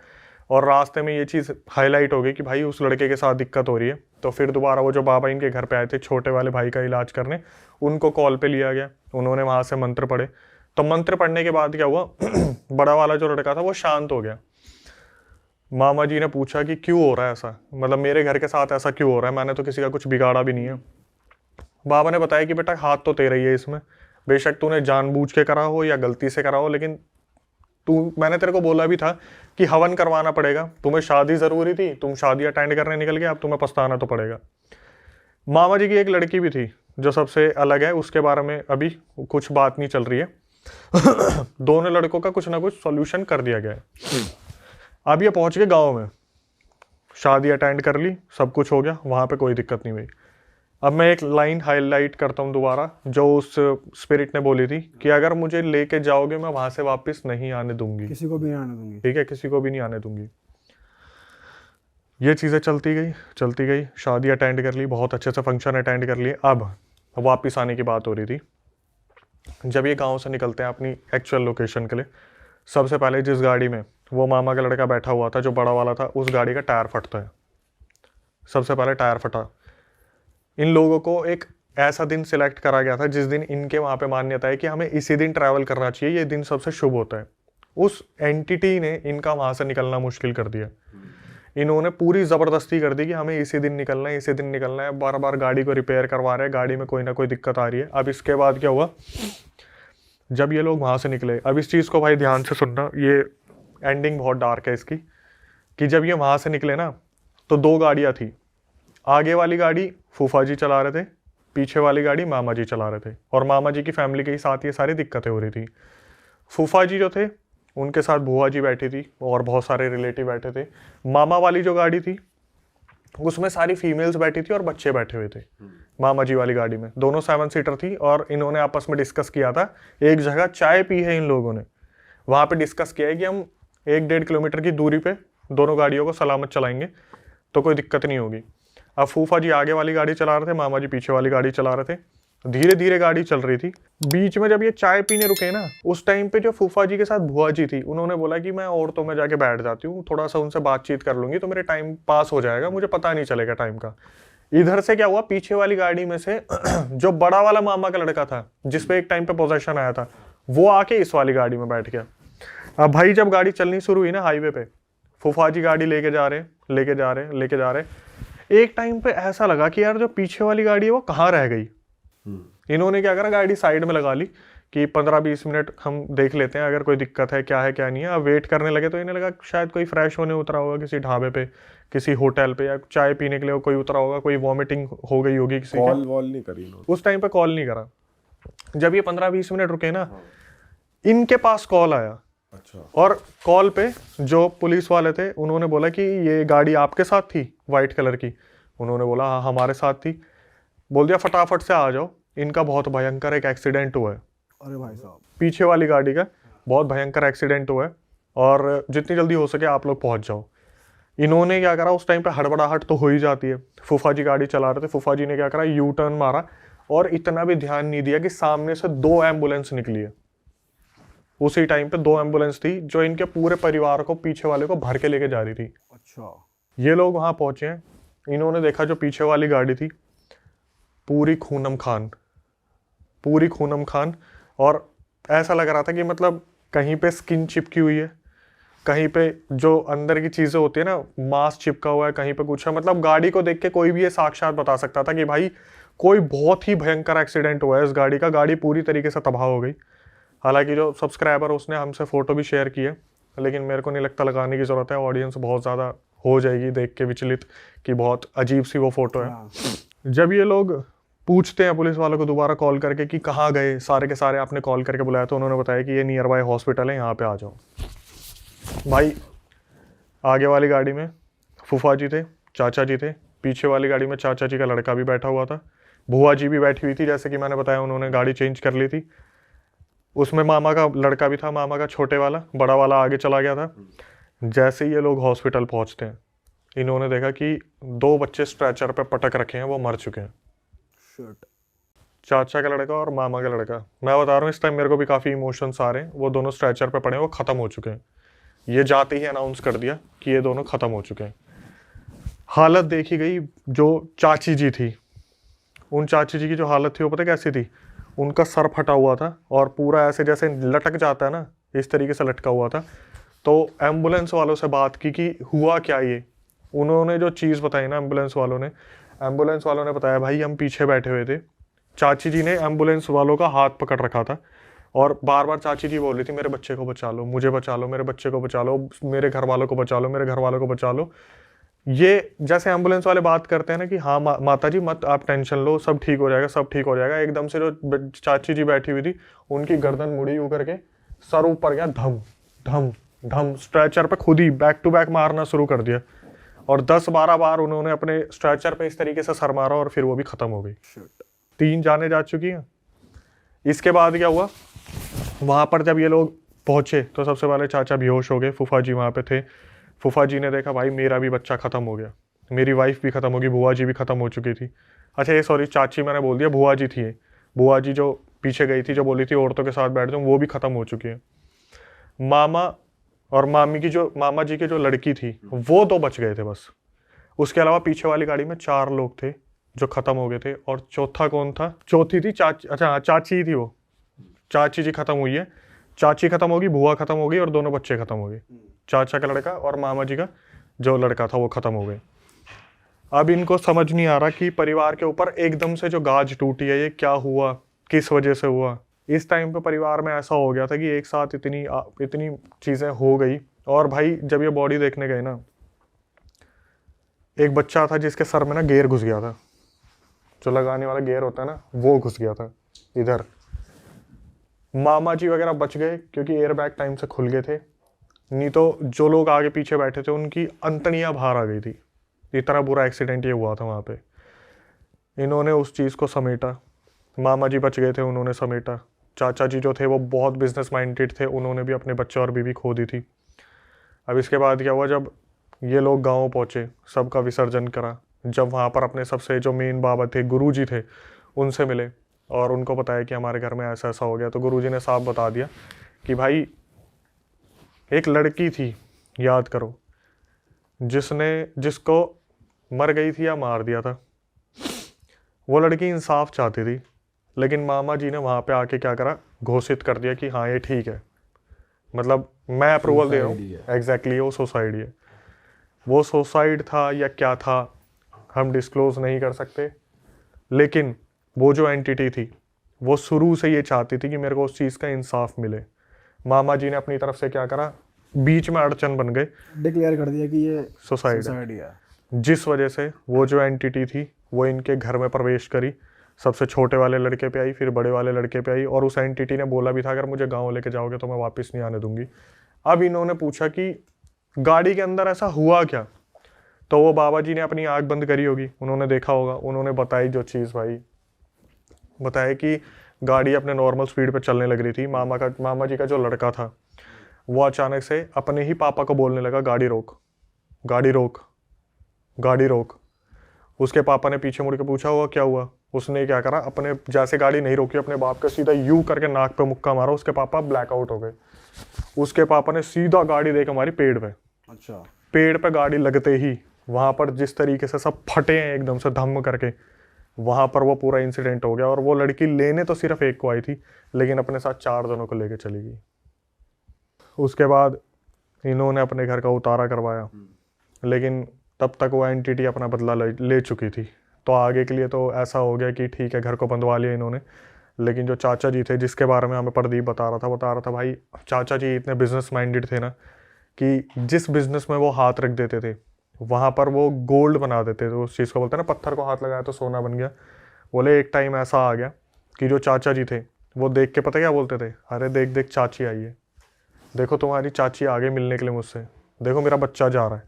और रास्ते में ये चीज़ हाईलाइट हो गई कि भाई उस लड़के के साथ दिक्कत हो रही है। तो फिर दोबारा वो जो बाबा इनके घर पे आए थे छोटे वाले भाई का इलाज करने, उनको कॉल पे लिया गया। उन्होंने वहाँ से मंत्र पढ़े। तो मंत्र पढ़ने के बाद क्या हुआ, बड़ा वाला जो लड़का था वो शांत हो गया। मामा जी ने पूछा कि क्यों हो रहा है ऐसा, मतलब मेरे घर के साथ ऐसा क्यों हो रहा है, मैंने तो किसी का कुछ बिगाड़ा भी नहीं है। बाबा ने बताया कि बेटा हाथ तो तेरा ही है इसमें, बेशक तूने जानबूझ के करा हो या गलती से करा हो, लेकिन मैंने तेरे को बोला भी था कि हवन करवाना पड़ेगा। तुम्हें शादी ज़रूरी थी, तुम शादी अटेंड करने निकल गए, अब तुम्हें पछताना तो पड़ेगा। मामा जी की एक लड़की भी थी जो सबसे अलग है, उसके बारे में अभी कुछ बात नहीं चल रही है। दोनों लड़कों का कुछ ना कुछ सॉल्यूशन कर दिया गया है। अब ये पहुंच गए गाँव में, शादी अटेंड कर ली, सब कुछ हो गया, वहाँ पे कोई दिक्कत नहीं हुई। अब मैं एक लाइन हाईलाइट करता हूँ दोबारा, जो उस स्पिरिट ने बोली थी कि अगर मुझे लेके जाओगे मैं वहां से वापस नहीं आने दूंगी, किसी को भी नहीं आने दूंगी। ठीक है, किसी को भी नहीं आने दूंगी। ये चीज़ें चलती गई, शादी अटेंड कर ली, बहुत अच्छे से फंक्शन अटेंड कर लिए। अब वापस आने की बात हो रही थी। जब ये गाँव से निकलते हैं अपनी एक्चुअल लोकेशन के लिए, सबसे पहले जिस गाड़ी में वो मामा का लड़का बैठा हुआ था जो बड़ा वाला था, उस गाड़ी का टायर फटता है। सबसे पहले टायर फटा। इन लोगों को एक ऐसा दिन सिलेक्ट करा गया था जिस दिन इनके वहाँ पे मान्यता है कि हमें इसी दिन ट्रैवल करना चाहिए, ये दिन सबसे शुभ होता है। उस एंटिटी ने इनका वहाँ से निकलना मुश्किल कर दिया। इन्होंने पूरी ज़बरदस्ती कर दी कि हमें इसी दिन निकलना है, इसी दिन निकलना है। बार बार गाड़ी को रिपेयर करवा रहे हैं, गाड़ी में कोई ना कोई दिक्कत आ रही है। अब इसके बाद क्या हुआ, जब ये लोग वहाँ से निकले, अब इस चीज़ को भाई ध्यान से सुनना, ये एंडिंग बहुत डार्क है इसकी, कि जब ये वहाँ से निकले ना तो 2 गाड़ियाँ थी। आगे वाली गाड़ी फूफा जी चला रहे थे, पीछे वाली गाड़ी मामा जी चला रहे थे, और मामा जी की फैमिली के ही साथ ये सारी दिक्कतें हो रही थी। फूफा जी जो थे उनके साथ बुआ जी बैठी थी और बहुत सारे रिलेटिव बैठे थे। मामा वाली जो गाड़ी थी उसमें सारी फीमेल्स बैठी थी और बच्चे बैठे हुए थे। मामा जी वाली गाड़ी में दोनों 7 सीटर थी, और इन्होंने आपस में डिस्कस किया था, एक जगह चाय पी है इन लोगों ने, वहाँ पे डिस्कस किया है कि हम 1-1.5 किलोमीटर की दूरी पे दोनों गाड़ियों को सलामत चलाएंगे तो कोई दिक्कत नहीं होगी। अब फूफा जी आगे वाली गाड़ी चला रहे थे, मामा जी पीछे वाली गाड़ी चला रहे थे। धीरे धीरे गाड़ी चल रही थी। बीच में जब ये चाय पीने रुके ना, उस टाइम पे जो फूफा जी के साथ बुआ जी थी, उन्होंने बोला कि मैं औरतों में जाके बैठ जाती हूँ, थोड़ा सा उनसे बातचीत कर लूंगी तो मेरे टाइम पास हो जाएगा, मुझे पता नहीं चलेगा टाइम का। इधर से क्या हुआ, पीछे वाली गाड़ी में से जो बड़ा वाला मामा का लड़का था जिसपे एक टाइम पे पोजेशन आया था, वो आके इस वाली गाड़ी में बैठ गया। अब भाई जब गाड़ी चलनी शुरू हुई ना हाईवे पे, फूफा जी गाड़ी लेके जा रहे, एक टाइम पे ऐसा लगा कि यार जो पीछे वाली गाड़ी है वो कहाँ रह गई। इन्होंने क्या करा, गाड़ी साइड में लगा ली कि 15-20 मिनट हम देख लेते हैं, अगर कोई दिक्कत है क्या नहीं है। अब वेट करने लगे तो इन्हें लगा शायद कोई फ्रेश होने उतरा होगा किसी ढाबे पे, किसी होटल पे, या चाय पीने के लिए कोई उतरा होगा, कोई वॉमिटिंग हो गई होगी किसी की। कॉल नहीं करी इन्होंने उस टाइम पे कॉल नहीं करा। जब ये 15-20 मिनट रुके ना, इनके पास कॉल आया। अच्छा। और कॉल पे जो पुलिस वाले थे उन्होंने बोला कि ये गाड़ी आपके साथ थी वाइट कलर की। उन्होंने बोला हाँ हमारे साथ थी। बोल दिया फटाफट से आ जाओ, इनका बहुत भयंकर एक एक्सीडेंट हुआ है। अरे भाई साहब, पीछे वाली गाड़ी का बहुत भयंकर एक्सीडेंट हुआ है और जितनी जल्दी हो सके आप लोग पहुंच जाओ। इन्होंने क्या करा, उस टाइम पे हड़बड़ाहट तो हो ही जाती है। फूफा जी गाड़ी चला रहे थे, फूफा जी ने क्या करा, यू टर्न मारा और इतना भी ध्यान नहीं दिया कि सामने से 2 एम्बुलेंस निकली है। उसी टाइम पे 2 एम्बुलेंस थी जो इनके पूरे परिवार को, पीछे वाले को भर के लेके जा रही थी। अच्छा। ये लोग वहां पहुंचे हैं, इन्होंने देखा जो पीछे वाली गाड़ी थी पूरी खूनम खान, और ऐसा लग रहा था कि मतलब कहीं पे स्किन चिपकी हुई है, कहीं पे जो अंदर की चीजें होती है ना, मांस चिपका हुआ है, कहीं पे कुछ है। मतलब गाड़ी को देख के कोई भी ये साक्षात बता सकता था कि भाई कोई बहुत ही भयंकर एक्सीडेंट हुआ है इस गाड़ी का। गाड़ी पूरी तरीके से तबाह हो गई। हालांकि जो सब्सक्राइबर उसने हमसे फ़ोटो भी शेयर की है, लेकिन मेरे को नहीं लगता लगाने की ज़रूरत है। ऑडियंस बहुत ज़्यादा हो जाएगी देख के विचलित कि बहुत अजीब सी वो फ़ोटो है। जब ये लोग पूछते हैं पुलिस वालों को दोबारा कॉल करके कि कहाँ गए, सारे के सारे आपने कॉल करके बुलाया, तो उन्होंने बताया कि ये नियर बाय हॉस्पिटल है, यहाँ पे आ जाओ। भाई आगे वाली गाड़ी में फूफा जी थे, चाचा जी थे, पीछे वाली गाड़ी में चाचा जी का लड़का भी बैठा हुआ था, बुआ जी भी बैठी हुई थी, जैसे कि मैंने बताया उन्होंने गाड़ी चेंज कर ली थी। उसमें मामा का लड़का भी था, मामा का छोटे वाला, बड़ा वाला आगे चला गया था। जैसे ही ये लोग हॉस्पिटल पहुंचते हैं, इन्होंने देखा कि 2 बच्चे स्ट्रेचर पे पटक रखे हैं, वो मर चुके हैं। चाचा का लड़का और मामा का लड़का। मैं बता रहा हूँ इस टाइम मेरे को भी काफ़ी इमोशंस आ रहे हैं। वो दोनों स्ट्रेचर पे पड़े हैं, वो ख़त्म हो चुके हैं। ये जाते ही अनाउंस कर दिया कि ये दोनों ख़त्म हो चुके हैं। हालत देखी गई जो चाची जी थी, उन चाची जी की जो हालत थी वो पता कैसी थी? उनका सर फटा हुआ था और पूरा ऐसे जैसे लटक जाता है ना, इस तरीके से लटका हुआ था। तो एम्बुलेंस वालों से बात की कि हुआ क्या ये। उन्होंने जो चीज़ बताई ना एम्बुलेंस वालों ने बताया भाई हम पीछे बैठे हुए थे, चाची जी ने एम्बुलेंस वालों का हाथ पकड़ रखा था और बार बार चाची जी बोल रही थी मेरे बच्चे को बचा लो, मुझे बचा लो, मेरे बच्चे को बचा लो, मेरे घर वालों को बचा लो, मेरे घर वालों को बचा लो। ये जैसे एम्बुलेंस वाले बात करते हैं ना कि हाँ माता जी मत आप टेंशन लो, सब ठीक हो जाएगा, सब ठीक हो जाएगा। एकदम से जो चाची जी बैठी हुई थी उनकी गर्दन मुड़ी यूं करके सर ऊपर गया, धम धम धम, स्ट्रेचर पे खुद ही बैक टू बैक मारना शुरू कर दिया और 10-12 बार उन्होंने अपने स्ट्रेचर पे इस तरीके से सर मारा और फिर वो भी खत्म हो गई। 3 जाने जा चुकी हैं। इसके बाद क्या हुआ, वहाँ पर जब ये लोग पहुँचे तो सबसे पहले चाचा बेहोश हो गए, फूफा जी वहाँ पे थे। फूफा जी ने देखा भाई मेरा भी बच्चा ख़त्म हो गया, मेरी वाइफ भी ख़त्म होगी, बुआ जी भी ख़त्म हो चुकी थी। अच्छा ये सॉरी चाची मैंने बोल दिया, बुआ जी थी। बुआ जी जो पीछे गई थी, जो बोली थी औरतों के साथ बैठ जाऊँ, वो भी ख़त्म हो चुकी है। मामा और मामी की जो मामा जी की जो लड़की थी वो 2 बच गए थे बस। उसके अलावा पीछे वाली गाड़ी में 4 लोग थे जो ख़त्म हो गए थे। और चौथा कौन था? चौथी थी चाची। अच्छा हाँ चाची ही थी वो। चाची जी ख़त्म हुई है, चाची ख़त्म होगी, बुआ ख़त्म हो गई और दोनों बच्चे ख़त्म हो गए। चाचा का लड़का और मामा जी का जो लड़का था वो ख़त्म हो गए। अब इनको समझ नहीं आ रहा कि परिवार के ऊपर एकदम से जो गाज टूटी है ये क्या हुआ, किस वजह से हुआ। इस टाइम पे परिवार में ऐसा हो गया था कि एक साथ इतनी चीज़ें हो गई। और भाई जब ये बॉडी देखने गए ना, एक बच्चा था जिसके सर में ना गेयर घुस गया था, जो लगाने वाला गेयर होता है ना वो घुस गया था इधर। मामा जी वगैरह बच गए क्योंकि एयर बैग टाइम से खुल गए थे, नहीं तो जो लोग आगे पीछे बैठे थे उनकी अंतड़ियाँ बाहर आ गई थी। इतना बुरा एक्सीडेंट ये हुआ था वहाँ पे। इन्होंने उस चीज़ को समेटा, मामा जी बच गए थे उन्होंने समेटा। चाचा जी जो थे वो बहुत बिजनेस माइंडेड थे, उन्होंने भी अपने बच्चे और बीवी खो दी थी। अब इसके बाद क्या हुआ, जब ये लोग गाँव पहुँचे, सबका विसर्जन करा, जब वहाँ पर अपने सबसे जो मेन बाबा थे, गुरुजी थे, उनसे मिले और उनको बताया कि हमारे घर में ऐसा ऐसा हो गया। तो गुरुजी ने साफ बता दिया कि भाई एक लड़की थी, याद करो, जिसको मर गई थी या मार दिया था। वो लड़की इंसाफ चाहती थी, लेकिन मामा जी ने वहाँ पे आके क्या करा, घोषित कर दिया कि हाँ ये ठीक है, मतलब मैं अप्रूवल दे रहा हूँ। एग्जैक्टली वो सुसाइड है। वो सुसाइड था या क्या था हम डिस्क्लोज नहीं कर सकते, लेकिन वो जो एंटिटी थी वो शुरू से ये चाहती थी कि मेरे को उस चीज़ का इंसाफ मिले। मामा जी ने अपनी तरफ से क्या करा, बीच में अड़चन बन गए, डिक्लेयर कर दिया कि ये सुसाइड है। जिस वजह से वो जो एंटिटी थी वो इनके घर में प्रवेश करी, सबसे छोटे वाले लड़के पे आई, फिर बड़े वाले लड़के पे आई। और उस एंटिटी ने बोला भी था अगर मुझे गांव लेके जाओगे तो मैं वापस नहीं आने दूंगी। अब इन्होंने पूछा कि गाड़ी के अंदर ऐसा हुआ क्या, तो वो बाबा जी ने अपनी आँख बंद करी होगी, उन्होंने देखा होगा, उन्होंने बताई जो चीज़ भाई, बताया कि गाड़ी अपने नॉर्मल स्पीड पे चलने लग रही थी। मामा जी का जो लड़का था वो अचानक से अपने ही पापा को बोलने लगा गाड़ी रोक, गाड़ी रोक, गाड़ी रोक। उसके पापा ने पीछे मुड़ के पूछा हुआ क्या हुआ, उसने क्या करा, अपने जैसे गाड़ी नहीं रोकी अपने बाप का सीधा यू करके नाक पे मुक्का मारा। उसके पापा ब्लैकआउट हो गए। उसके पापा ने सीधा गाड़ी देकर हमारी पेड़ पे। अच्छा। पेड़ पे गाड़ी लगते ही वहाँ पर जिस तरीके से सब फटे हैं एकदम से धम्म करके, वहाँ पर वो पूरा इंसिडेंट हो गया। और वो लड़की लेने तो सिर्फ एक को आई थी, लेकिन अपने साथ 4 जनों को लेके चली गई। उसके बाद इन्होंने अपने घर का उतारा करवाया, लेकिन तब तक वो एंटिटी अपना बदला ले चुकी थी। तो आगे के लिए तो ऐसा हो गया कि ठीक है घर को बंधवा लिया इन्होंने। लेकिन जो चाचा जी थे जिसके बारे में हमें प्रदीप बता रहा था भाई चाचा जी इतने बिजनेस माइंडेड थे ना कि जिस बिजनेस में वो हाथ रख देते थे वहाँ पर वो गोल्ड बना देते थे। उस चीज़ को बोलते हैं ना, पत्थर को हाथ लगाया तो सोना बन गया। बोले एक टाइम ऐसा आ गया कि जो चाचा जी थे वो देख के पता क्या बोलते थे, अरे देख देख चाची आई है, देखो तुम्हारी चाची आ गई मिलने के लिए मुझसे, देखो मेरा बच्चा जा रहा है,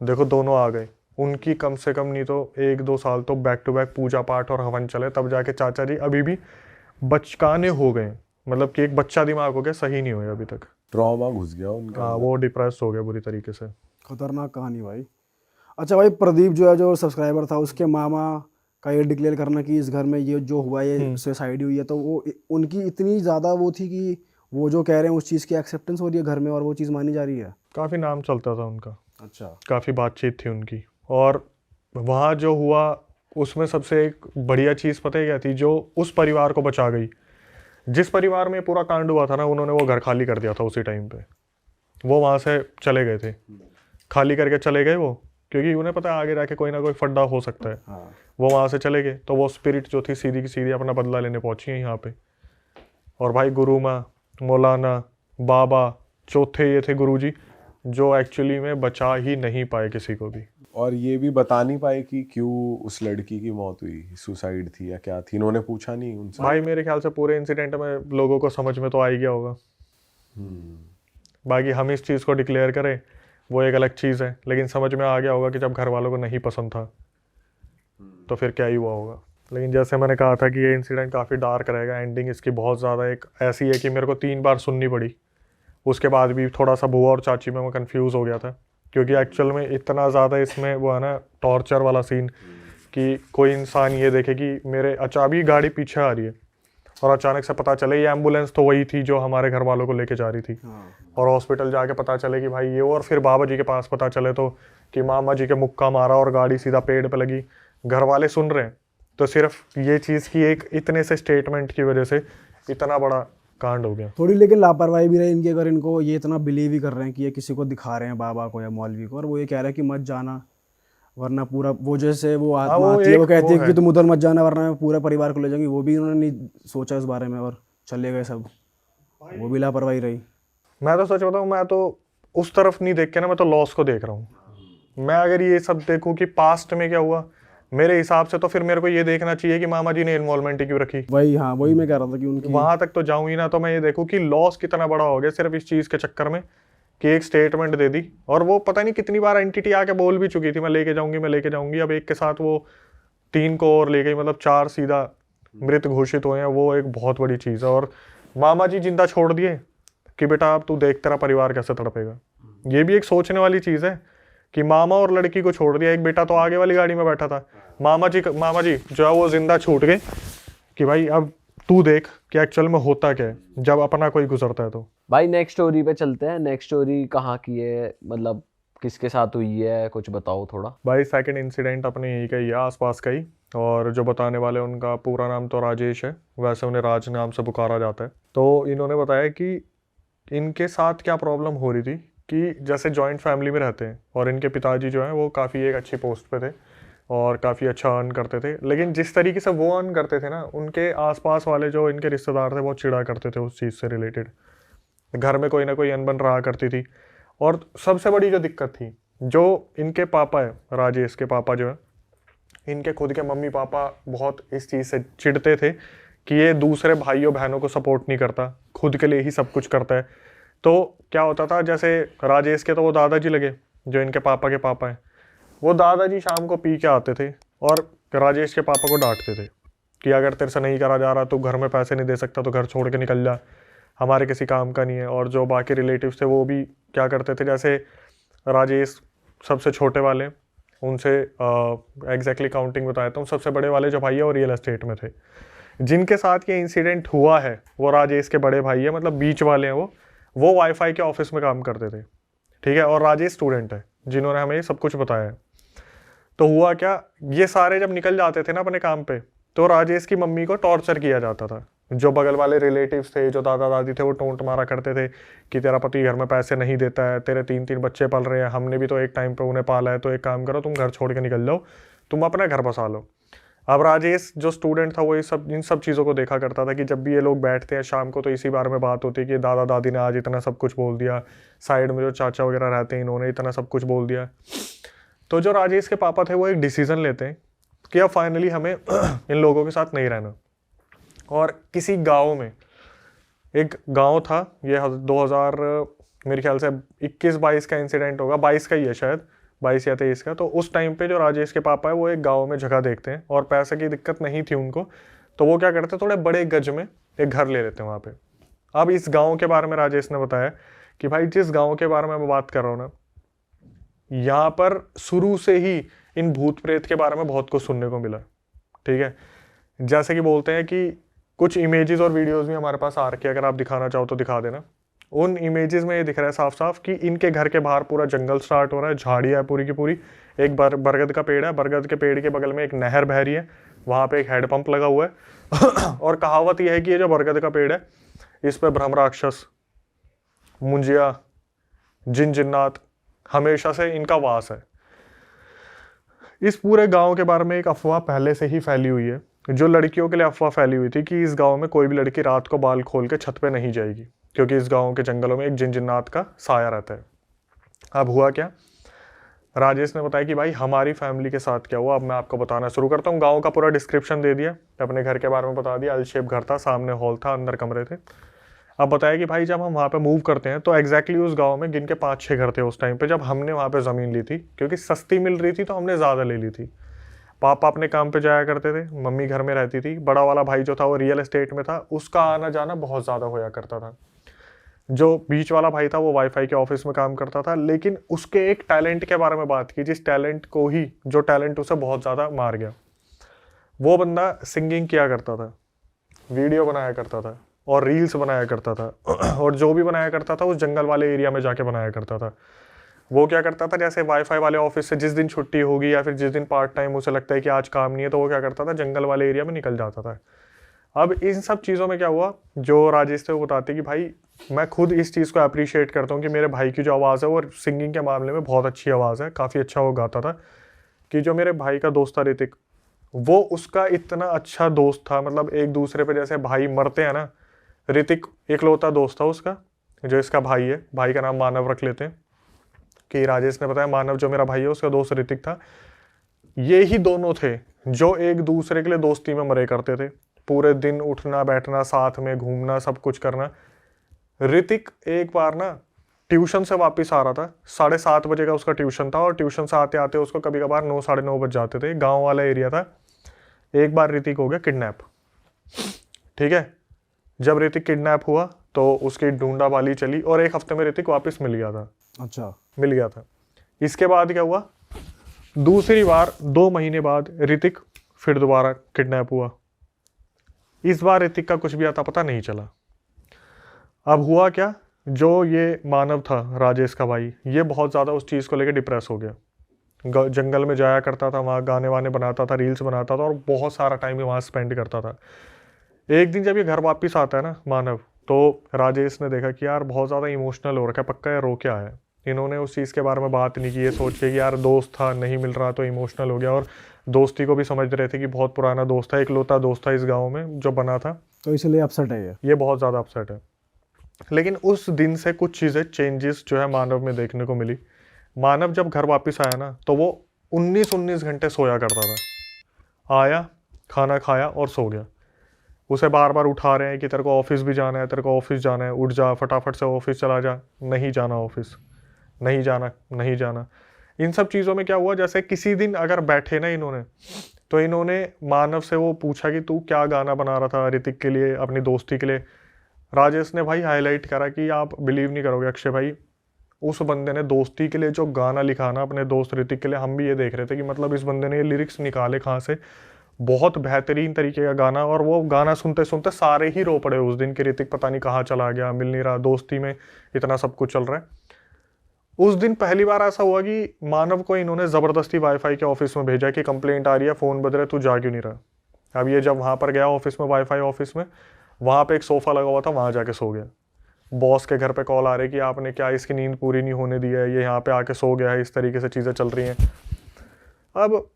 देखो दोनों आ गए। उनकी कम से कम नहीं तो 1-2 साल तो बैक टू बैक पूजा पाठ और हवन चले, तब जाके चाचा जी अभी भी बचकाने हो गए, मतलब कि एक बच्चा दिमाग हो गया, सही नहीं हुए अभी तक। ट्रॉमा घुस गया उनका। हाँ, वो डिप्रेस हो गया बुरी तरीके से। खतरनाक कहानी भाई। अच्छा भाई, प्रदीप जो है, जो सब्सक्राइबर था, उसके मामा का ये डिक्लेयर करना कि इस घर में ये जो हुआ, ये सुसाइड हुई है, तो वो उनकी इतनी ज़्यादा वो थी कि वो जो कह रहे हैं उस चीज़ की एक्सेप्टेंस हो रही है घर में और वो चीज़ मानी जा रही है। काफ़ी नाम चलता था उनका, अच्छा। काफ़ी बातचीत थी उनकी। और वहाँ जो हुआ उसमें सबसे एक बढ़िया चीज़ पता है क्या थी, जो उस परिवार को बचा गई। जिस परिवार में पूरा कांड हुआ था ना, उन्होंने वो घर खाली कर दिया था उसी टाइम पे, वो वहाँ से चले गए थे, खाली करके चले गए वो, क्योंकि उन्हें पता है आगे जाके कोई ना कोई फड्डा हो सकता है। हाँ। वो वहाँ से चले गए, तो वो स्पिरिट जो थी सीधी की सीधी अपना बदला लेने पहुंची है यहाँ पे। और भाई गुरु माँ, मौलाना, बाबा, चौथे ये थे गुरुजी, जो एक्चुअली में बचा ही नहीं पाए किसी को भी। और ये भी बता नहीं पाए कि क्यों उस लड़की की मौत हुई, सुसाइड थी या क्या थी, इन्होंने पूछा नहीं उनसे। भाई मेरे ख्याल से पूरे इंसिडेंट में लोगों को समझ में तो आ ही गया होगा। बाकी हम इस चीज़ को डिक्लेयर करें वो एक अलग चीज़ है, लेकिन समझ में आ गया होगा कि जब घर वालों को नहीं पसंद था तो फिर क्या ही हुआ होगा। लेकिन जैसे मैंने कहा था कि ये इंसिडेंट काफ़ी डार्क रहेगा, एंडिंग इसकी बहुत ज़्यादा एक ऐसी है कि मेरे को 3 बार सुननी पड़ी, उसके बाद भी थोड़ा सा बुआ और चाची में मैं कंफ्यूज हो गया था, क्योंकि एक्चुअल में इतना ज़्यादा इसमें वो है ना टॉर्चर वाला सीन कि कोई इंसान ये देखे कि मेरे अचानक गाड़ी पीछे आ रही है और अचानक से पता चले ये एम्बुलेंस तो वही थी जो हमारे घर वालों को लेके जा रही थी। और हॉस्पिटल जाके पता चले कि भाई ये, और फिर बाबा जी के पास पता चले तो कि मामा जी के मुक्का मारा और गाड़ी सीधा पेड़ पे लगी। घर वाले सुन रहे हैं, तो सिर्फ ये चीज़ की एक इतने से स्टेटमेंट की वजह से इतना बड़ा कांड हो गया। थोड़ी लेकिन लापरवाही भी रही इनकी, अगर इनको ये इतना बिलीव ही कर रहे हैं कि ये किसी को दिखा रहे हैं, बाबा को या मौलवी को, और वो ये कह रहे हैं कि मत जाना वरना पूरा, वो जैसे वो आत्मा आती है वो कहती है कि तुम उधर मत जाना वरना मैं पूरा परिवार को ले जाऊंगी, वो भी उन्होंने नहीं सोचा इस बारे में और चले गए सब। वो भी लापरवाही रही। मैं तो सच बताऊँ, मैं तो उस तरफ नहीं देख के ना, मैं तो लॉस को देख रहा हूँ। मैं अगर ये सब देखूँ कि पास्ट में क्या हुआ, मेरे हिसाब से तो फिर मेरे को ये देखना चाहिए कि मामा जी ने इन्वॉल्वमेंट क्यों रखी। वही, हाँ वही मैं कह रहा था कि उनकी वहां तक तो जाऊं ही ना, तो मैं ये देखूं कि लॉस कितना बड़ा हो गया सिर्फ इस चीज के चक्कर में कि एक स्टेटमेंट दे दी, और वो पता नहीं कितनी बार एंटिटी आके बोल भी चुकी थी मैं लेके जाऊंगी, मैं लेके जाऊंगी। अब एक के साथ वो 3 को और ले गई, मतलब 4 सीधा मृत घोषित हुए हैं। वो एक बहुत बड़ी चीज़ है। और मामा जी जिंदा छोड़ दिए कि बेटा अब तू देख तेरा परिवार कैसे तड़पेगा। ये भी एक सोचने वाली चीज़ है कि मामा और लड़की को छोड़ दिया, एक बेटा तो आगे वाली गाड़ी में बैठा था, मामा जी जो है वो जिंदा छूट गए कि भाई अब तू देख कि एक्चुअल में होता क्या है जब अपना कोई गुजरता है। तो भाई नेक्स्ट स्टोरी पे चलते हैं। नेक्स्ट स्टोरी कहाँ की है, मतलब किसके साथ हुई है, कुछ बताओ थोड़ा। भाई सेकंड इंसिडेंट अपने यहीं का ही है, आसपास का ही। और जो बताने वाले उनका पूरा नाम तो राजेश है, वैसे उन्हें राज नाम से पुकारा जाता है। तो इन्होंने बताया कि इनके साथ क्या प्रॉब्लम हो रही थी कि जैसे जॉइंट फैमिली में रहते हैं और इनके पिताजी जो हैं वो काफ़ी एक अच्छी पोस्ट पे थे और काफ़ी अच्छा अर्न करते थे, लेकिन जिस तरीके से वो अर्न करते थे ना, उनके आसपास वाले जो इनके रिश्तेदार थे वो चिढ़ा करते थे उस चीज़ से रिलेटेड। घर में कोई ना कोई अनबन रहा करती थी। और सबसे बड़ी जो दिक्कत थी, जो इनके पापा है, राजेश के पापा जो है, इनके खुद के मम्मी पापा बहुत इस चीज़ से चिढ़ते थे कि ये दूसरे भाइयों बहनों को सपोर्ट नहीं करता, खुद के लिए ही सब कुछ करता है। तो क्या होता था, जैसे राजेश के तो वो दादाजी लगे जो इनके पापा के पापा हैं, वो दादाजी शाम को पी के आते थे और राजेश के पापा को डांटते थे कि अगर तेरे से नहीं करा जा रहा, तो घर में पैसे नहीं दे सकता तो घर छोड़ के निकल जा, हमारे किसी काम का नहीं है। और जो बाकी रिलेटिव्स थे वो भी क्या करते थे, जैसे राजेश सबसे छोटे वाले, उनसे एग्जैक्टली काउंटिंग बताया तो सबसे बड़े वाले जो भाई है वो रियल एस्टेट में थे। जिनके साथ ये इंसिडेंट हुआ है वो राजेश के बड़े भाई है, मतलब बीच वाले हैं वो वाईफाई के ऑफिस में काम करते थे, ठीक है। और राजेश स्टूडेंट है जिन्होंने हमें ये सब कुछ बताया है। तो हुआ क्या, ये सारे जब निकल जाते थे ना अपने काम पे, तो राजेश की मम्मी को टॉर्चर किया जाता था। जो बगल वाले रिलेटिव्स थे, जो दादा दादी थे, वो टोंट मारा करते थे कि तेरा पति घर में पैसे नहीं देता है, तेरे 3-3 बच्चे पल रहे हैं, हमने भी तो एक टाइम पे उन्हें पाला है, तो एक काम करो तुम घर छोड़ के निकल जाओ, तुम अपना घर बसा लो। अब राजेश जो स्टूडेंट था वो इन सब चीज़ों को देखा करता था कि जब भी ये लोग बैठते हैं शाम को तो इसी बारे में बात होती है कि दादा दादी ने आज इतना सब कुछ बोल दिया, साइड में जो चाचा वगैरह रहते हैं इन्होंने इतना सब कुछ बोल दिया। तो जो राजेश के पापा थे वो एक डिसीज़न लेते हैं कि अब फाइनली हमें इन लोगों के साथ नहीं रहना। और किसी गांव में, एक गांव था, ये 2000 मेरे ख्याल से 21-22 का इंसिडेंट होगा, 22 का ही है शायद, 22 या 23 का। तो उस टाइम पे जो राजेश के पापा है वो एक गांव में जगह देखते हैं और पैसे की दिक्कत नहीं थी उनको, तो वो क्या करते, थोड़े बड़े गज में एक घर ले लेते हैं वहाँ पे। अब इस गांव के बारे में राजेश ने बताया कि भाई जिस गांव के बारे में मैं बात कर रहा हूँ ना, यहाँ पर शुरू से ही इन भूत प्रेत के बारे में बहुत कुछ सुनने को मिला। ठीक है, जैसे कि बोलते हैं कि कुछ इमेजेस और वीडियोस भी हमारे पास आ रखे, अगर आप दिखाना चाहो तो दिखा देना। उन इमेजेस में ये दिख रहा है साफ साफ कि इनके घर के बाहर पूरा जंगल स्टार्ट हो रहा है, झाड़ियाँ है पूरी की पूरी, एक बरगद का पेड़ है, बरगद के पेड़ के बगल में एक नहर बह रही है, वहाँ पे एक हैंडपंप लगा हुआ है और कहावत यह है कि ये जो बरगद का पेड़ है इस पे ब्रह्म राक्षस, मुंजिया, जिन जिन्नात हमेशा से इनका वास है। इस पूरे गांव के बारे में एक अफवाह पहले से ही फैली हुई है, जो लड़कियों के लिए अफवाह फैली हुई थी कि इस गांव में कोई भी लड़की रात को बाल खोल के छत पे नहीं जाएगी, क्योंकि इस गांव के जंगलों में एक जिन जिन्नात का साया रहता है। अब हुआ क्या, राजेश ने बताया कि भाई हमारी फैमिली के साथ क्या हुआ, अब मैं आपको बताना शुरू करता हूँ। गांव का पूरा डिस्क्रिप्शन दे दिया, अपने घर के बारे में बता दिया। एल शेप घर था, सामने हॉल था, अंदर कमरे थे। अब बताया कि भाई जब हम वहाँ पे मूव करते हैं तो एग्जैक्टली उस गांव में गिन के 5-6 घर थे उस टाइम पे, जब हमने वहाँ पे ज़मीन ली थी, क्योंकि सस्ती मिल रही थी तो हमने ज़्यादा ले ली थी। पापा अपने काम पे जाया करते थे, मम्मी घर में रहती थी। बड़ा वाला भाई जो था वो रियल एस्टेट में था, उसका आना जाना बहुत ज़्यादा होया करता था। जो बीच वाला भाई था वो वाईफाई के ऑफिस में काम करता था, लेकिन उसके एक टैलेंट के बारे में बात की, जिस टैलेंट को ही, जो टैलेंट उसे बहुत ज़्यादा मार गया। वो बंदा सिंगिंग किया करता था, वीडियो बनाया करता था और रील्स बनाया करता था और जो भी बनाया करता था उस जंगल वाले एरिया में जाके बनाया करता था। वो क्या करता था, जैसे वाईफाई वाले ऑफिस से जिस दिन छुट्टी होगी या फिर जिस दिन पार्ट टाइम उसे लगता है कि आज काम नहीं है, तो वो क्या करता था, जंगल वाले एरिया में निकल जाता था। अब इन सब चीज़ों में क्या हुआ, जो राजेश थे वो बताते कि भाई मैं खुद इस चीज़ को अप्रिशिएट करता हूँ कि मेरे भाई की जो आवाज़ है वो सिंगिंग के मामले में बहुत अच्छी आवाज़ है, काफ़ी अच्छा वो गाता था। कि जो मेरे भाई का दोस्त था ऋतिक, वो उसका इतना अच्छा दोस्त था, मतलब एक दूसरे पे जैसे भाई मरते हैं ना, ऋतिक इकलौता दोस्त था उसका, जो इसका भाई है। भाई का नाम मानव रख लेते हैं, कि राजेश ने बताया मानव जो मेरा भाई है उसका दोस्त ऋतिक था। ये ही दोनों थे जो एक दूसरे के लिए दोस्ती में मरे करते थे, पूरे दिन उठना बैठना, साथ में घूमना, सब कुछ करना। ऋतिक एक बार ना ट्यूशन से वापस आ रहा था, 7:30 बजे का उसका ट्यूशन था, और ट्यूशन से आते आते उसको कभी कभार 9, 9:30 बज जाते थे। गाँव वाला एरिया था। एक बार ऋतिक हो गया किडनैप। ठीक है, जब ऋतिक किडनैप हुआ तो उसकी ढूंढावाली चली और 1 हफ्ते में ऋतिक वापस मिल गया था। अच्छा, मिल गया था। इसके बाद क्या हुआ, दूसरी बार 2 महीने बाद ऋतिक फिर दोबारा किडनैप हुआ। इस बार ऋतिक का कुछ भी आता पता नहीं चला। अब हुआ क्या, जो ये मानव था राजेश का भाई, ये बहुत ज़्यादा उस चीज़ को लेकर डिप्रेस हो गया। जंगल में जाया करता था, वहाँ गाने वाने बनाता था, रील्स बनाता था और बहुत सारा टाइम वहाँ स्पेंड करता था। एक दिन जब ये घर वापस आता है ना मानव, तो राजेश ने देखा कि यार बहुत ज़्यादा इमोशनल हो रखा है, पक्का यार रो क्या है। इन्होंने उस चीज़ के बारे में बात नहीं की, ये सोच के कि यार दोस्त था, नहीं मिल रहा तो इमोशनल हो गया। और दोस्ती को भी समझ रहे थे कि बहुत पुराना दोस्त था, इकलौता दोस्त था इस गांव में जो बना था, तो इसलिए अपसेट है ये बहुत ज़्यादा अपसेट है। लेकिन उस दिन से कुछ चीज़ें चेंजेस जो है मानव में देखने को मिली। मानव जब घर वापस आया ना, तो वो 19 घंटे सोया करता था। आया, खाना खाया और सो गया। उसे बार बार उठा रहे हैं कि तेरे को ऑफिस भी जाना है, तेरे को ऑफिस जाना है, उठ जा, फटाफट से ऑफिस चला जा। नहीं जाना ऑफिस, नहीं जाना, नहीं जाना। इन सब चीज़ों में क्या हुआ, जैसे किसी दिन अगर बैठे ना इन्होंने, तो इन्होंने मानव से वो पूछा कि तू क्या गाना बना रहा था ऋतिक के लिए, अपनी दोस्ती के लिए। राजेश ने भाई हाईलाइट करा कि आप बिलीव नहीं करोगे अक्षय भाई, उस बंदे ने दोस्ती के लिए जो गाना लिखा ना अपने दोस्त ऋतिक के लिए, हम भी ये देख रहे थे कि मतलब इस बंदे ने ये लिरिक्स निकाले कहाँ से। बहुत बेहतरीन तरीके का गाना, और वो गाना सुनते सुनते सारे ही रो पड़े उस दिन कि ऋतिक पता नहीं कहाँ चला गया, मिल नहीं रहा, दोस्ती में इतना सब कुछ चल रहा है। उस दिन पहली बार ऐसा हुआ कि मानव को इन्होंने ज़बरदस्ती वाईफाई के ऑफिस में भेजा कि कंप्लेंट आ रही है, फ़ोन बज रहा है, तू जा क्यों नहीं रहा। अब ये जब वहाँ पर गया ऑफिस में, वाईफाई ऑफिस में, वहाँ पे एक सोफ़ा लगा हुआ था, वहाँ जाके सो गया। बॉस के घर पे कॉल आ रही कि आपने क्या इसकी नींद पूरी नहीं होने दी है, ये यहाँ पे आके सो गया है, इस तरीके से चीज़ें चल रही हैं। अब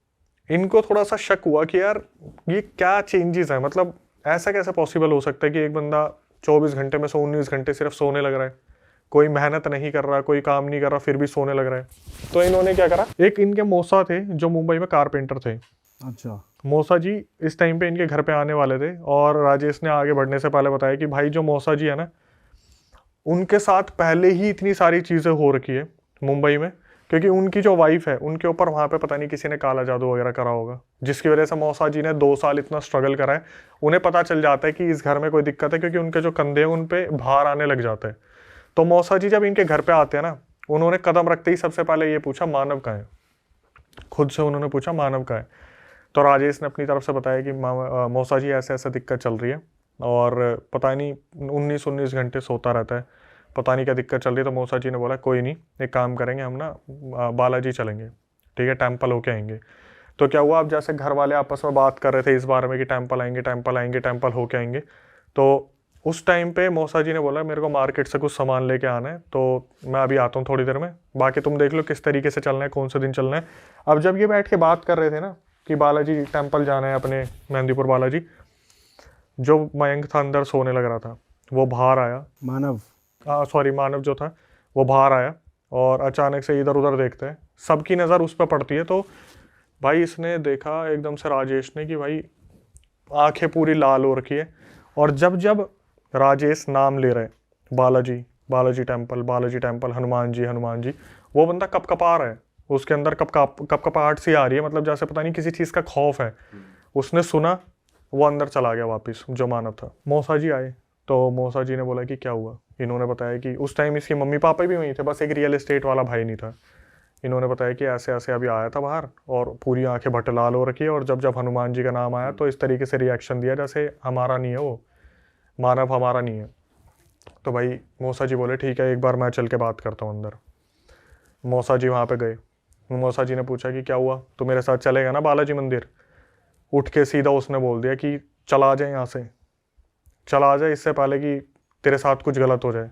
इनको थोड़ा सा शक हुआ कि यार ये क्या चेंजेस है, मतलब ऐसा कैसे पॉसिबल हो सकता है कि एक बंदा 24 घंटे में से 19 घंटे सिर्फ सोने लग रहा है, कोई मेहनत नहीं कर रहा, कोई काम नहीं कर रहा, फिर भी सोने लग रहा है। तो इन्होंने क्या करा, एक इनके मौसा थे जो मुंबई में कारपेंटर थे, अच्छा। मौसा जी इस टाइम पे इनके घर पे आने वाले थे और राजेश ने आगे बढ़ने से पहले बताया कि भाई जो मौसा जी है ना, उनके साथ पहले ही इतनी सारी चीज़ें हो रखी है मुंबई में, क्योंकि उनकी जो वाइफ है उनके ऊपर वहाँ पे पता नहीं किसी ने काला जादू वगैरह करा होगा, जिसकी वजह से मौसा जी ने 2 साल इतना स्ट्रगल करा है। उन्हें पता चल जाता है कि इस घर में कोई दिक्कत है, क्योंकि उनके जो कंधे हैं उन पे भार आने लग जाते हैं। तो मौसा जी जब इनके घर पे आते हैं ना, उन्होंने कदम रखते ही सबसे पहले ये पूछा मानव कहाँ है, खुद से उन्होंने पूछा मानव कहाँ है। तो राजेश ने अपनी तरफ से बताया कि मौसा जी ऐसे ऐसे दिक्कत चल रही है और पता नहीं 19 घंटे सोता रहता है, पता नहीं क्या दिक्कत चल रही है। तो मौसा जी ने बोला कोई नहीं, एक काम करेंगे हम ना बालाजी चलेंगे, ठीक है, टेम्पल होके आएंगे। तो क्या हुआ, अब जैसे घर वाले आपस में बात कर रहे थे इस बारे में कि टेम्पल आएंगे, टेम्पल आएंगे, टेम्पल होके आएंगे, तो उस टाइम पे मौसा जी ने बोला मेरे को मार्केट से कुछ सामान लेके आना है, तो मैं अभी आता हूँ थोड़ी देर में, बाकी तुम देख लो किस तरीके से चलना है, कौन से दिन चलना है। अब जब ये बैठ के बात कर रहे थे ना कि बालाजी टेम्पल जाना है अपने मेहंदीपुर बालाजी, जो मयंक था अंदर सोने लग रहा था, वो बाहर आया, मानव जो था वो बाहर आया और अचानक से इधर उधर देखते हैं, सबकी नज़र उस पर पड़ती है। तो भाई इसने देखा एकदम से राजेश ने कि भाई आंखें पूरी लाल हो रखी है, और जब जब राजेश नाम ले रहे बालाजी, बालाजी टेम्पल, हनुमान जी, वो बंदा कपकपा रहा है, उसके अंदर कपकपाहट सी आ रही है, मतलब जैसे पता नहीं किसी चीज़ का खौफ है। उसने सुना, वो अंदर चला गया वापस, जो मानव था। मौसा जी आए तो मौसा जी ने बोला कि क्या हुआ। इन्होंने बताया कि उस टाइम इसके मम्मी पापा भी वहीं थे, बस एक रियल एस्टेट वाला भाई नहीं था। इन्होंने बताया कि ऐसे ऐसे अभी आया था बाहर और पूरी आंखें भट लाल हो रखी है, और जब जब हनुमान जी का नाम आया तो इस तरीके से रिएक्शन दिया जैसे हमारा नहीं है वो मानव, हमारा नहीं है। तो भाई मौसा जी बोले ठीक है, एक बार मैं चल के बात करता हूँ अंदर। मौसा जी वहाँ पे गए, मौसा जी ने पूछा कि क्या हुआ, तो मेरे साथ चलेगा ना बालाजी मंदिर। उठ के सीधा उसने बोल दिया कि चला आ जाए यहाँ से, चला आ जाए, इससे पहले कि तेरे साथ कुछ गलत हो जाए।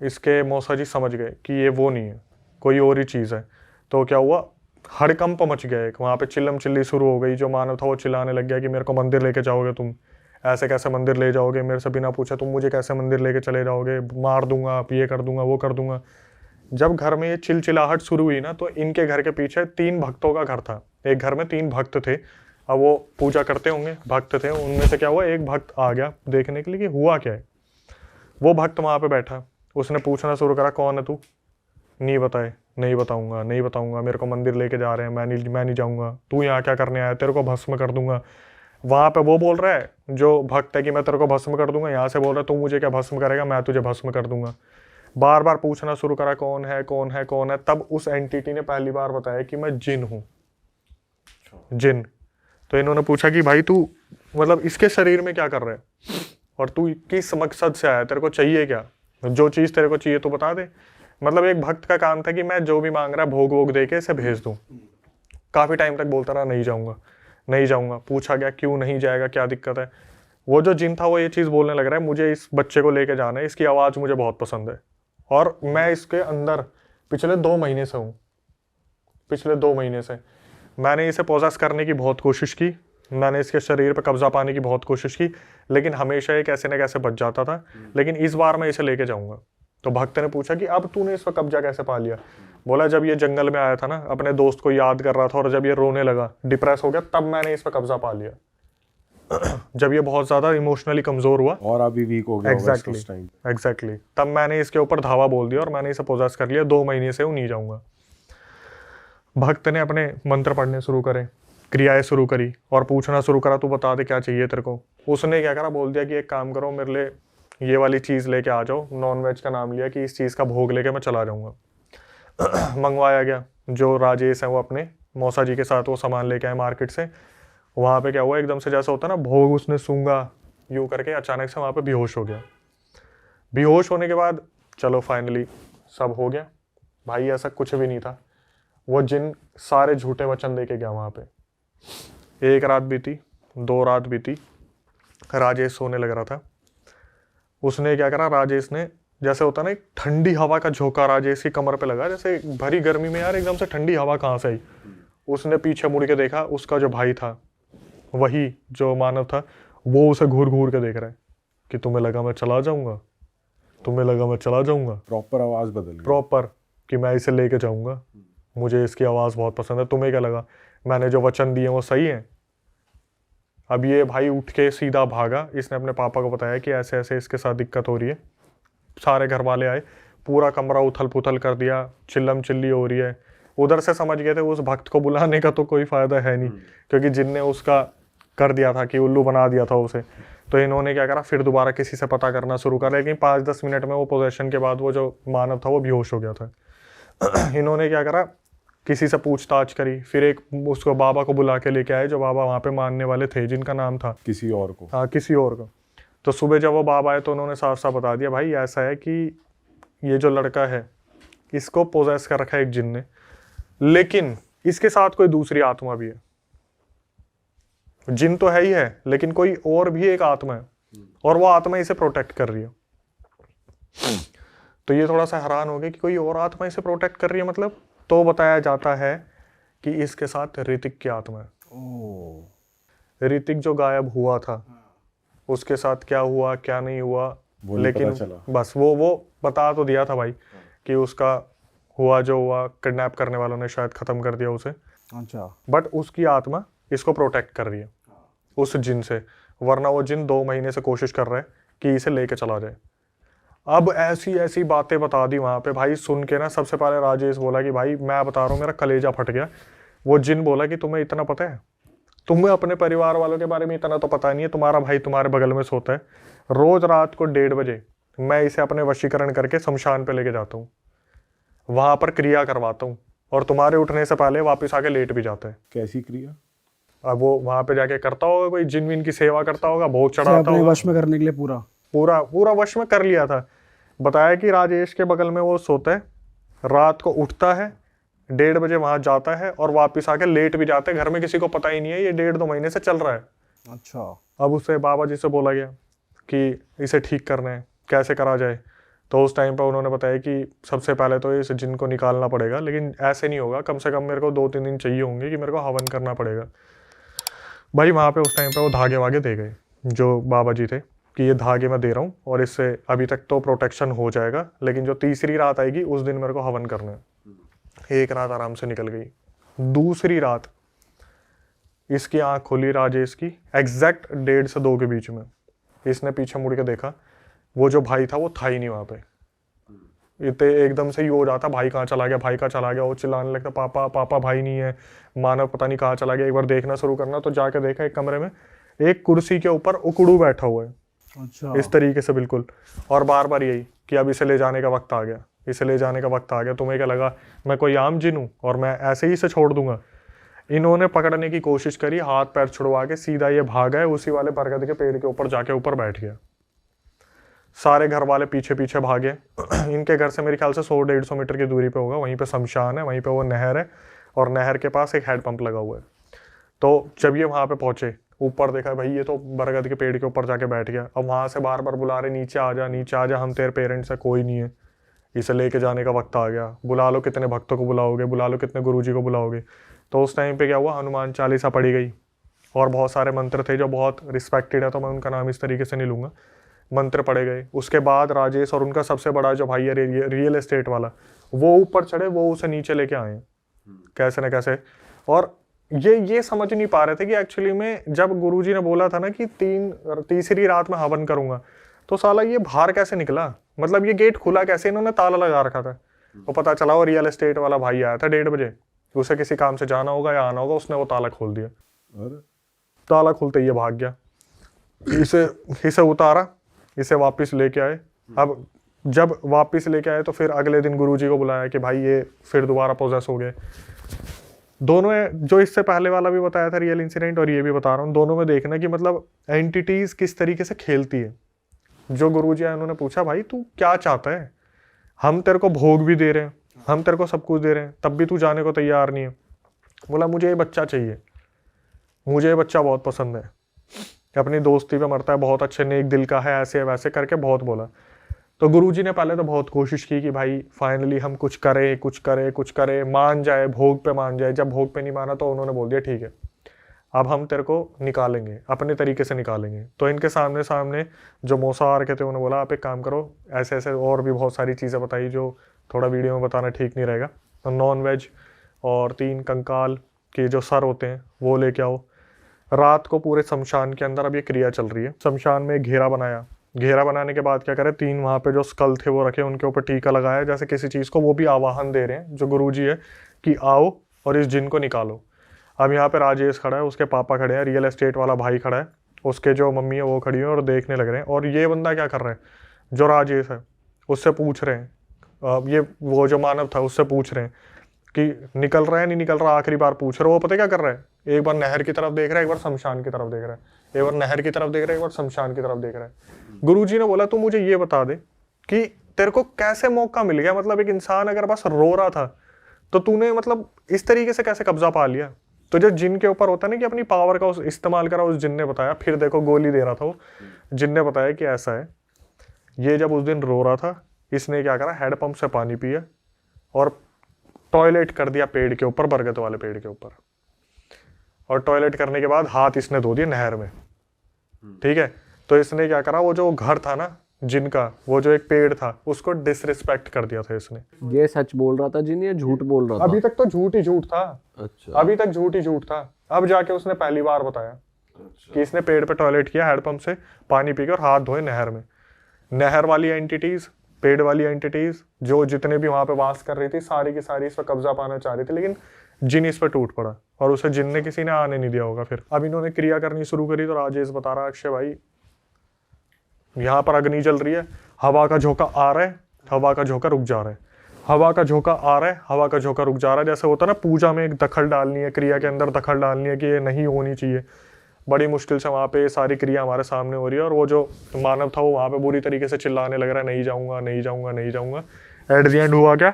इसके मौसा जी समझ गए कि ये वो नहीं है, कोई और ही चीज़ है। तो क्या हुआ, हड़कंप मच गया एक, वहाँ पे चिल्लम चिल्ली शुरू हो गई। जो मानव था वो चिल्लाने लग गया कि मेरे को मंदिर लेके जाओगे तुम, ऐसे कैसे मंदिर ले जाओगे, मेरे से बिना पूछे तुम मुझे कैसे मंदिर लेके चले जाओगे, मार दूंगा, आप ये कर दूंगा, वो कर दूंगा। जब घर में ये चिलचिलाहट शुरू हुई ना, तो इनके घर के पीछे 3 भक्तों का घर था, एक घर में 3 भक्त थे। अब वो पूजा करते होंगे, भक्त थे, उनमें से क्या हुआ, एक भक्त आ गया देखने के लिए कि हुआ क्या है। वो भक्त वहाँ पे बैठा, उसने पूछना शुरू करा कौन है तू, नहीं बताए, नहीं बताऊंगा, मेरे को मंदिर लेके जा रहे हैं, मैं नहीं जाऊंगा, तू यहाँ क्या करने आया, तेरे को भस्म कर दूंगा। वहाँ पे वो बोल रहा है जो भक्त है कि मैं तेरे को भस्म कर दूंगा, यहाँ से बोल रहा है तू मुझे क्या भस्म करेगा, मैं तुझे भस्म कर दूंगा। बार बार पूछना शुरू करा कौन है कौन है कौन है। तब उस एंटिटी ने पहली बार बताया कि मैं जिन हूँ, जिन। तो इन्होंने पूछा कि भाई तू मतलब इसके शरीर में क्या कर रहा है और तू किस मकसद से आया, तेरे को चाहिए क्या, जो चीज़ तेरे को चाहिए तू बता दे। मतलब एक भक्त का काम था कि मैं जो भी मांग रहा है भोग वोग दे के इसे भेज दूँ। काफ़ी टाइम तक बोलता रहा नहीं जाऊँगा। पूछा गया क्यों नहीं जाएगा, क्या दिक्कत है। वो जो जिन था वो ये चीज़ बोलने लग रहा है मुझे इस बच्चे को लेके जाना है, इसकी आवाज़ मुझे बहुत पसंद है और मैं इसके अंदर पिछले 2 महीने से हूँ। पिछले 2 महीने से मैंने इसे पोजेस करने की बहुत कोशिश की, मैंने इसके शरीर पर कब्जा पाने की बहुत कोशिश की, लेकिन हमेशा ये कैसे न कैसे बच जाता था। लेकिन इस बार मैं इसे लेके जाऊँगा। तो भक्त ने पूछा कि अब तूने इस पर कब्जा कैसे पा लिया। बोला जब ये जंगल में आया था ना, अपने दोस्त को याद कर रहा था और जब ये रोने लगा, डिप्रेस हो गया, तब मैंने इस पर कब्जा पा लिया। जब ये बहुत ज़्यादा इमोशनली कमज़ोर हुआ और अभी वीक हो गया एग्जैक्टली तब मैंने इसके ऊपर धावा बोल दिया और मैंने इसे पोजेस कर लिया। 2 महीने से नहीं जाऊँगा। भक्त ने अपने मंत्र पढ़ने शुरू करे, क्रियाएं शुरू करी और पूछना शुरू करा तू बता दे क्या चाहिए तेरे को। उसने क्या करा, बोल दिया कि एक काम करो मेरे लिए ये वाली चीज़ लेके आ जाओ। नॉन वेज का नाम लिया कि इस चीज़ का भोग लेके मैं चला जाऊँगा। मंगवाया गया। जो राजेश है वो अपने मौसा जी के साथ वो सामान लेके आए मार्केट से। वहाँ पे क्या हुआ, एकदम से जैसा होता है ना भोग उसने सूंघा यूँ करके, अचानक से वहाँ पे बेहोश हो गया। बेहोश होने के बाद चलो फाइनली सब हो गया। भाई ऐसा कुछ भी नहीं था, वो जिन सारे झूठे वचन दे के गया वहाँ पे। 1 रात बीती, 2 रात बीती, राजेश सोने लग रहा था। उसने क्या करा, राजेश ने जैसे होता ना एक ठंडी हवा का झोंका राजेश की कमर पे लगा, जैसे भरी गर्मी में यार एकदम से ठंडी हवा कहाँ से आई। उसने पीछे मुड़ के देखा, उसका जो भाई था, वही जो मानव था, वो उसे घूर घूर के देख रहा है कि तुम्हें लगा मैं चला जाऊंगा, प्रॉपर आवाज बदल गई, प्रॉपर कि मैं इसे लेके जाऊंगा, मुझे इसकी आवाज़ बहुत पसंद है, तुम्हें क्या लगा। मैंने जो वचन दिए वो सही है। अब ये भाई उठ के सीधा भागा, इसने अपने पापा को बताया कि ऐसे ऐसे इसके साथ दिक्कत हो रही है। सारे घर वाले आए, पूरा कमरा उथल पुथल कर दिया, चिल्लम चिल्ली हो रही है। उधर से समझ गए थे उस भक्त को बुलाने का तो कोई फायदा है नहीं, क्योंकि जिनने उसका कर दिया था कि उल्लू बना दिया था उसे। तो इन्होंने क्या करा, फिर दोबारा किसी से पता करना शुरू करा, लेकिन 5-10 मिनट में वो पोजेशन के बाद वो जो मानव था वो बेहोश हो गया था। इन्होंने क्या करा, किसी से पूछताछ करी, फिर एक उसको बाबा को बुला के लेके आए, जो बाबा वहाँ पे मानने वाले थे, जिनका नाम था किसी और को। हाँ, किसी और को। तो सुबह जब वो बाबा आए तो उन्होंने साफ साफ बता दिया, भाई ऐसा है कि ये जो लड़का है इसको पोजेस कर रखा है एक जिन ने, लेकिन इसके साथ कोई दूसरी आत्मा भी है। जिन तो है ही है, लेकिन कोई और भी एक आत्मा है, और वो आत्मा इसे प्रोटेक्ट कर रही है। तो ये थोड़ा सा हैरान हो गया कि कोई और आत्मा इसे प्रोटेक्ट कर रही है, मतलब। तो बताया जाता है कि इसके साथ ऋतिक की आत्मा है। ऋतिक जो गायब हुआ था, उसके साथ क्या हुआ क्या नहीं हुआ, वो नहीं लेकिन पता चला। बस वो बता तो दिया था भाई कि उसका हुआ जो हुआ, किडनैप करने वालों ने शायद खत्म कर दिया उसे। अच्छा। बट उसकी आत्मा इसको प्रोटेक्ट कर रही है उस जिन से, वरना वो जिन 2 महीने से कोशिश कर रहा है कि इसे लेके चला जाए। अब ऐसी ऐसी बातें बता दी वहां पे भाई, सुन के ना सबसे पहले राजेश बोला कि भाई मैं बता रहा हूँ, मेरा कलेजा फट गया। वो जिन बोला कि तुम्हें इतना पता है, तुम्हें अपने परिवार वालों के बारे में इतना तो पता नहीं है। तुम्हारा भाई तुम्हारे बगल में सोता है, रोज रात को 1:30 बजे मैं इसे अपने वशीकरण करके शमशान पे लेके जाता हूँ, वहां पर क्रिया करवाता हूँ, और तुम्हारे उठने से पहले वापस आके लेट भी जाता है। कैसी क्रिया? अब वो वहां पे जाके करता होगा, कोई जिन विन की सेवा करता होगा, भोग चढ़ाता अपने होगा, वश में करने के लिए पूरा पूरा वश में कर लिया था। बताया कि राजेश के बगल में वो सोता है, रात को उठता है, 1:30 बजे वहां जाता है और वापस आके लेट भी जाते हैं। घर में किसी को पता ही नहीं है, ये 1.5-2 महीने से चल रहा है। अच्छा। अब उससे बाबा जी से बोला गया कि इसे ठीक करना है, कैसे करा जाए। तो उस टाइम पर उन्होंने बताया कि सबसे पहले तो इस जिन को निकालना पड़ेगा, लेकिन ऐसे नहीं होगा, कम से कम मेरे को 2-3 दिन चाहिए होंगे कि मेरे को हवन करना पड़ेगा। भाई वहाँ पे उस टाइम पे वो धागे वागे दे गए जो बाबा जी थे कि ये धागे मैं दे रहा हूँ, और इससे अभी तक तो प्रोटेक्शन हो जाएगा, लेकिन जो तीसरी रात आएगी उस दिन मेरे को हवन करना है। एक रात आराम से निकल गई। दूसरी रात इसकी आँख खुली राजेश की, एग्जैक्ट 1:30 से 2 के बीच में। इसने पीछे मुड़ के देखा, वो जो भाई था वो था ही नहीं वहाँ पे। इतने एकदम से ही हो जाता, भाई कहाँ चला गया, भाई कहाँ चला गया। वो चिल्लाने लगता, पापा पापा भाई नहीं है। मानव पता नहीं कहाँ चला गया। एक बार देखना शुरू करना, तो जाके देखा एक कमरे में एक कुर्सी के ऊपर उकड़ू बैठा हुआ है। अच्छा। इस तरीके से बिल्कुल, और बार बार यही कि अब इसे ले जाने का वक्त आ गया, इसे ले जाने का वक्त आ गया। तुम्हें क्या लगा मैं कोई आम जिन हूँ और मैं ऐसे ही इसे छोड़ दूंगा? इन्होंने पकड़ने की कोशिश करी, हाथ पैर छुड़वा के सीधा ये भागा है, उसी वाले बरगद के पेड़ के ऊपर जाके ऊपर बैठ गया। सारे घर वाले पीछे पीछे भागे। इनके घर से मेरे ख्याल से 100-150 मीटर की दूरी पे होगा, वहीं पे शमशान है, वहीं पे वो नहर है, और नहर के पास एक हैंडपंप लगा हुआ है। तो जब ये वहाँ पे पहुंचे, ऊपर देखा भाई ये तो बरगद के पेड़ के ऊपर जाके बैठ गया। अब वहाँ से बार बार बुला रहे, नीचे आ जा नीचे आ जा, हम तेरे पेरेंट्स है, कोई नहीं है, इसे लेके जाने का वक्त आ गया। बुला लो कितने भक्तों को बुलाओगे, बुला लो कितने गुरुजी को बुलाओगे। तो उस टाइम पे क्या हुआ, हनुमान चालीसा पढ़ी गई, और बहुत सारे मंत्र थे जो बहुत रिस्पेक्टेड है, तो मैं उनका नाम इस तरीके से नहीं लूँगा। मंत्र पढ़े गए। उसके बाद राजेश और उनका सबसे बड़ा जो भाई है रियल एस्टेट वाला, वो ऊपर चढ़े, वो उसे नीचे लेके आए कैसे न कैसे। और ये समझ नहीं पा रहे थे कि एक्चुअली में जब गुरुजी ने बोला था ना कि तीसरी रात में हवन करूंगा, तो साला ये बाहर कैसे निकला, मतलब ये गेट खुला कैसे, इन्होंने ताला लगा रखा था। वो पता चला वो रियल एस्टेट वाला भाई आया था 1:30 बजे, उसे किसी काम से जाना होगा या आना होगा, उसने वो ताला खोल दिया। ताला खुलते ही ये भाग गया। इसे उतारा, इसे वापस लेके आए। अब जब वापस लेके आए तो फिर अगले दिन गुरुजी को बुलाया कि भाई ये फिर दोबारा पोजेस हो गए। दोनों जो इससे पहले वाला भी बताया था रियल इंसिडेंट, और ये भी बता रहा हूँ, दोनों में देखना कि मतलब एंटिटीज किस तरीके से खेलती है। जो गुरुजी आए उन्होंने पूछा, भाई तू क्या चाहता है, हम तेरे को भोग भी दे रहे हैं, हम तेरे को सब कुछ दे रहे हैं, तब भी तू जाने को तैयार नहीं है। बोला मुझे ये बच्चा चाहिए, मुझे ये बच्चा बहुत पसंद है, अपनी दोस्ती पे मरता है, बहुत अच्छे नेक दिल का है, ऐसे वैसे करके बहुत बोला। तो गुरुजी ने पहले तो बहुत कोशिश की कि भाई फाइनली हम कुछ करें, मान जाए, भोग पे मान जाए। जब भोग पे नहीं माना तो उन्होंने बोल दिया ठीक है, अब हम तेरे को निकालेंगे, अपने तरीके से निकालेंगे। तो इनके सामने जो मौसा रखे थे, उन्होंने बोला आप एक काम करो, ऐसे ऐसे और भी बहुत सारी चीज़ें बताई जो थोड़ा वीडियो में बताना ठीक नहीं रहेगा। तो नॉन वेज और 3 कंकाल कि जो सर होते हैं वो लेके आओ। रात को पूरे शमशान के अंदर अब ये क्रिया चल रही है। शमशान में एक घेरा बनाया, घेरा बनाने के बाद क्या करे, 3 वहाँ पे जो स्कल थे वो रखे, उनके ऊपर टीका लगाया जैसे किसी चीज़ को वो भी आवाहन दे रहे हैं जो गुरुजी है कि आओ और इस जिन को निकालो। अब यहाँ पे राजेश खड़ा है, उसके पापा खड़े हैं, रियल एस्टेट वाला भाई खड़ा है, उसके जो मम्मी है वो खड़ी है और देखने लग रहे हैं। और ये बंदा क्या कर रहा है, जो राजेश है उससे पूछ रहे हैं, ये वो जो मानव था उससे पूछ रहे हैं कि निकल रहा है नहीं निकल रहा, आखिरी बार पूछ रहे। वो पता क्या कर रहा है, एक बार नहर की तरफ देख रहा है, एक बार शमशान की तरफ देख रहा है, एक बार नहर की तरफ देख रहा है, एक बार शमशान की तरफ देख रहा है। गुरुजी ने बोला तू मुझे ये बता दे कि तेरे को कैसे मौका मिल गया, मतलब एक इंसान अगर बस रो रहा था तो तूने मतलब इस तरीके से कैसे कब्जा पा लिया। तो जो जिन के ऊपर होता है ना कि अपनी पावर का इस्तेमाल करा, उस जिन ने बताया। फिर देखो गोली दे रहा था वो, जिन ने बताया कि ऐसा है। ये जब उस दिन रो रहा था, इसने क्या करा, हैंडपंप से पानी पिया और टॉयलेट कर दिया पेड़ के ऊपर, बरगद वाले पेड़ के ऊपर। और टॉयलेट करने के बाद हाथ इसने धो दिए नहर में, ठीक है। तो इसने क्या करा, वो जो घर था ना जिनका, वो जो एक पेड़ था उसको डिसरिस्पेक्ट कर दिया था इसने। ये सच बोल रहा था जिन, या झूठ बोल रहा था? अभी तक तो झूठ ही झूठ था। अच्छा। अभी तक झूठ ही झूठ था। अब जाके उसने पहली बार बताया कि इसने पेड़ पे टॉयलेट किया, हैंडपंप से पानी पी के और हाथ धोए नहर में। नहर वाली एंटिटीज, पेड़ वाली एंटिटीज, जो जितने भी वहां पे वास कर रही थी, सारी की सारी इस पर कब्जा पाना चाह रही थी, लेकिन जिन इस पर टूट पड़ा और उसे जिन ने किसी ने आने नहीं दिया होगा। फिर अब इन्होंने क्रिया करनी शुरू करी तो राजेश बता रहा, अक्षय भाई यहाँ पर अग्नि जल रही है, हवा का झोंका आ रहा है, हवा का झोंका रुक जा रहा है, हवा का झोंका आ रहा है, हवा का झोंका रुक जा रहा है। जैसे होता है ना पूजा में एक दखल डालनी है, क्रिया के अंदर दखल डालनी है कि ये नहीं होनी चाहिए। बड़ी मुश्किल से वहाँ पे सारी क्रिया हमारे सामने हो रही है और वो जो मानव था वो वहाँ पे बुरी तरीके से चिल्लाने लग रहा है, नहीं जाऊँगा नहीं जाऊँगा नहीं जाऊँगा। एट द एंड हुआ क्या,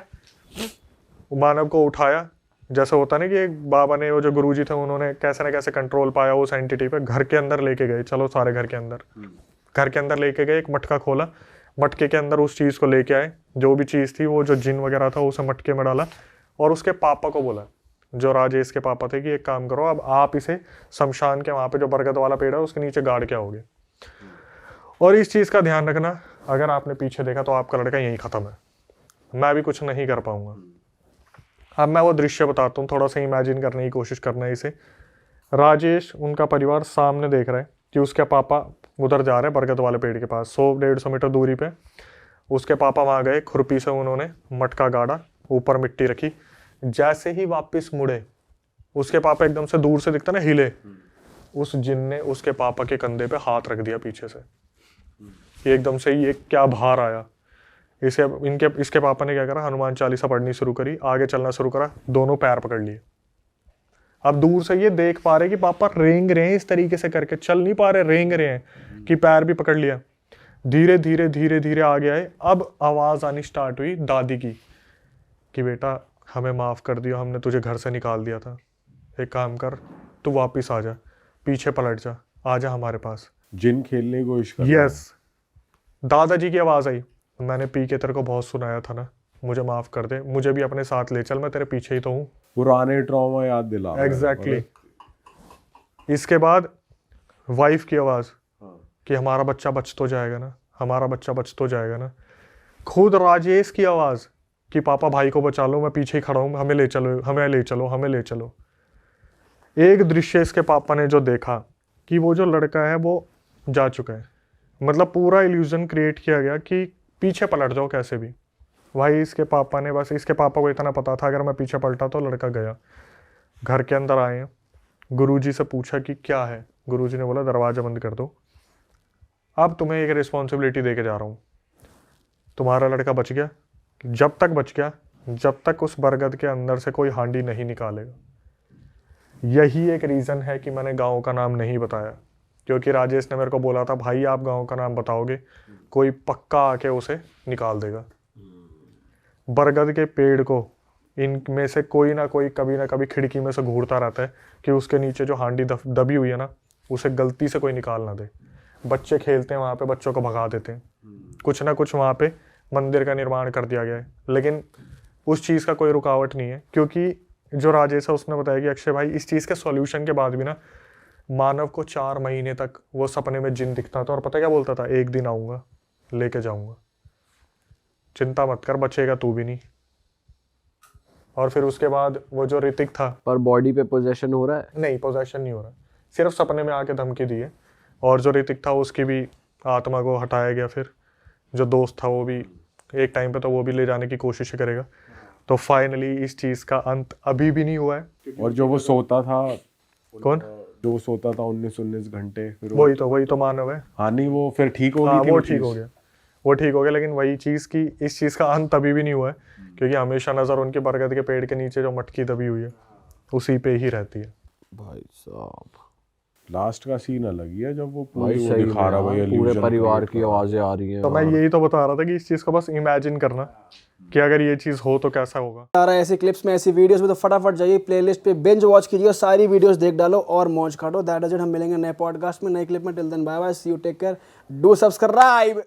मानव को उठाया। जैसे होता ना कि एक बाबा ने, वो जो गुरुजी थे उन्होंने कैसे ना कैसे कंट्रोल पाया उस एंटिटी पे, घर के अंदर लेके गए। चलो सारे घर के अंदर लेके गए, एक मटका खोला, मटके के अंदर उस चीज़ को लेके आए, जो भी चीज़ थी, वो जो जिन वगैरह था उसे मटके में डाला और उसके पापा को बोला, जो राजेश के पापा थे, कि एक काम करो, अब आप इसे शमशान के वहाँ पे जो बरगद वाला पेड़ है उसके नीचे गाड़ के आओगे। और इस चीज़ का ध्यान रखना, अगर आपने पीछे देखा तो आपका लड़का यहीं ख़त्म है, मैं भी कुछ नहीं कर पाऊंगा। अब मैं वो दृश्य बताता हूँ, थोड़ा सा इमेजिन करने की कोशिश करना है इसे। राजेश, उनका परिवार सामने देख रहा है कि उसके पापा उधर जा रहे हैं बरगद वाले पेड़ के पास, 100-150 मीटर दूरी पे। उसके पापा वहाँ गए, खुरपी से उन्होंने मटका गाड़ा, ऊपर मिट्टी रखी। जैसे ही वापस मुड़े, उसके पापा एकदम से दूर से दिखता ना हिले, उस जिन ने उसके पापा के कंधे पे हाथ रख दिया पीछे से। ये एकदम से ये क्या भार आया इसके पापा ने क्या करा, हनुमान चालीसा पढ़नी शुरू करी, आगे चलना शुरू करा, दोनों पैर पकड़ लिए। अब दूर से ये देख पा रहे कि पापा रेंग रहे हैं, इस तरीके से करके चल नहीं पा रहे, रेंग रहे हैं, कि पैर भी पकड़ लिया। धीरे धीरे धीरे धीरे आगे आए। अब आवाज आनी स्टार्ट हुई दादी की कि बेटा हमें माफ कर दियो, हमने तुझे घर से निकाल दिया था, एक काम कर, तू वापिस आ जा, पीछे पलट जा, आ जा हमारे पास। जिन खेलने की कोशिश कर। यस, दादाजी की आवाज आई, मैंने पी के तेरे को बहुत सुनाया था ना, मुझे माफ कर दे, मुझे भी अपने साथ ले चल, मैं तेरे पीछे ही तो हूँ। पुराने ट्रॉमा याद दिला। एग्जैक्टली। इसके बाद वाइफ की आवाज कि हमारा बच्चा बच तो जाएगा ना, हमारा बच्चा बच तो जाएगा ना। खुद राजेश की आवाज कि पापा भाई को बचा लो, मैं पीछे ही खड़ा हूँ, हमें ले चलो, हमें ले चलो, हमें ले चलो। एक दृश्य इसके पापा ने जो देखा कि वो जो लड़का है वो जा चुका है, मतलब पूरा इल्यूजन क्रिएट किया गया कि पीछे पलट जाओ कैसे भी। भाई इसके पापा ने, बस इसके पापा को इतना पता था अगर मैं पीछे पलटा तो लड़का गया। घर के अंदर आए, गुरुजी से पूछा कि क्या है, गुरुजी ने बोला दरवाजा बंद कर दो, अब तुम्हें एक रिस्पॉन्सिबिलिटी दे के जा रहा हूँ, तुम्हारा लड़का बच गया, जब तक बच गया, जब तक उस बरगद के अंदर से कोई हांडी नहीं निकालेगा। यही एक रीज़न है कि मैंने गाँव का नाम नहीं बताया, क्योंकि राजेश ने मेरे को बोला था भाई आप गाँव का नाम बताओगे कोई पक्का आके उसे निकाल देगा। बरगद के पेड़ को इनमें से कोई ना कोई कभी ना कभी खिड़की में से घूरता रहता है कि उसके नीचे जो हांडी दबी हुई है ना, उसे गलती से कोई निकाल ना दे। बच्चे खेलते हैं वहाँ पे, बच्चों को भगा देते हैं, कुछ ना कुछ वहाँ पे मंदिर का निर्माण कर दिया गया है, लेकिन उस चीज़ का कोई रुकावट नहीं है। क्योंकि जो राजेश है उसने बताया कि अक्षय भाई इस चीज़ के सॉल्यूशन के बाद भी ना मानव को 4 महीने तक वो सपने में जिन दिखता था और पता क्या बोलता था, एक दिन आऊँगा लेके जाऊँगा, चिंता मत कर, बचेगा तू भी नहीं। और फिर उसके बाद वो जो ऋतिक था, पर बॉडी पे पोजेशन हो रहा है? नहीं पोजेशन नहीं हो रहा, सिर्फ सपने में आके धमकी दी है। और जो ऋतिक था उसकी भी आत्मा को हटाया गया, फिर जो दोस्त था वो भी एक टाइम पे तो वो भी ले जाने की कोशिश करेगा। तो फाइनली इस चीज़ का अंत अभी भी नहीं हुआ है। और जो वो सोता था, कौन? जो वो सोता था 19 घंटे, फिर वही तो मानव है। हाँ नहीं वो फिर ठीक हो हाँ गई थी वो वो ठीक हो चीज़। गया, वो ठीक हो गया, लेकिन वही चीज़ की इस चीज़ का अंत अभी भी नहीं हुआ है, क्योंकि हमेशा नज़र उनके बरगद के पेड़ के नीचे जो मटकी दबी हुई है उसी पे ही रहती है। भाई साहब लास्ट का सीन अलग ही है, जब वो भाई पूरी वो सही दिखा रहा में भाई यार, पूरे illusion परिवार create की कर रहा। आवाजें आ रही हैं। तो मैं यही तो बता रहा था कि इस चीज़ को बस इमेजिन करना कि अगर ये चीज़ हो तो कैसा होगा। आ रहा है ऐसी क्लिप्स में, ऐसी वीडियोस में, तो फटाफट जाइए प्लेलिस्ट पे बिंज वॉच कीजिए और सारी वीडियोस देख डालो और मौज काटो। That is it. हम मिलेंगे नए पॉडकास्ट में, नए क्लिप में। Till then bye bye, see you, take care, do subscribe.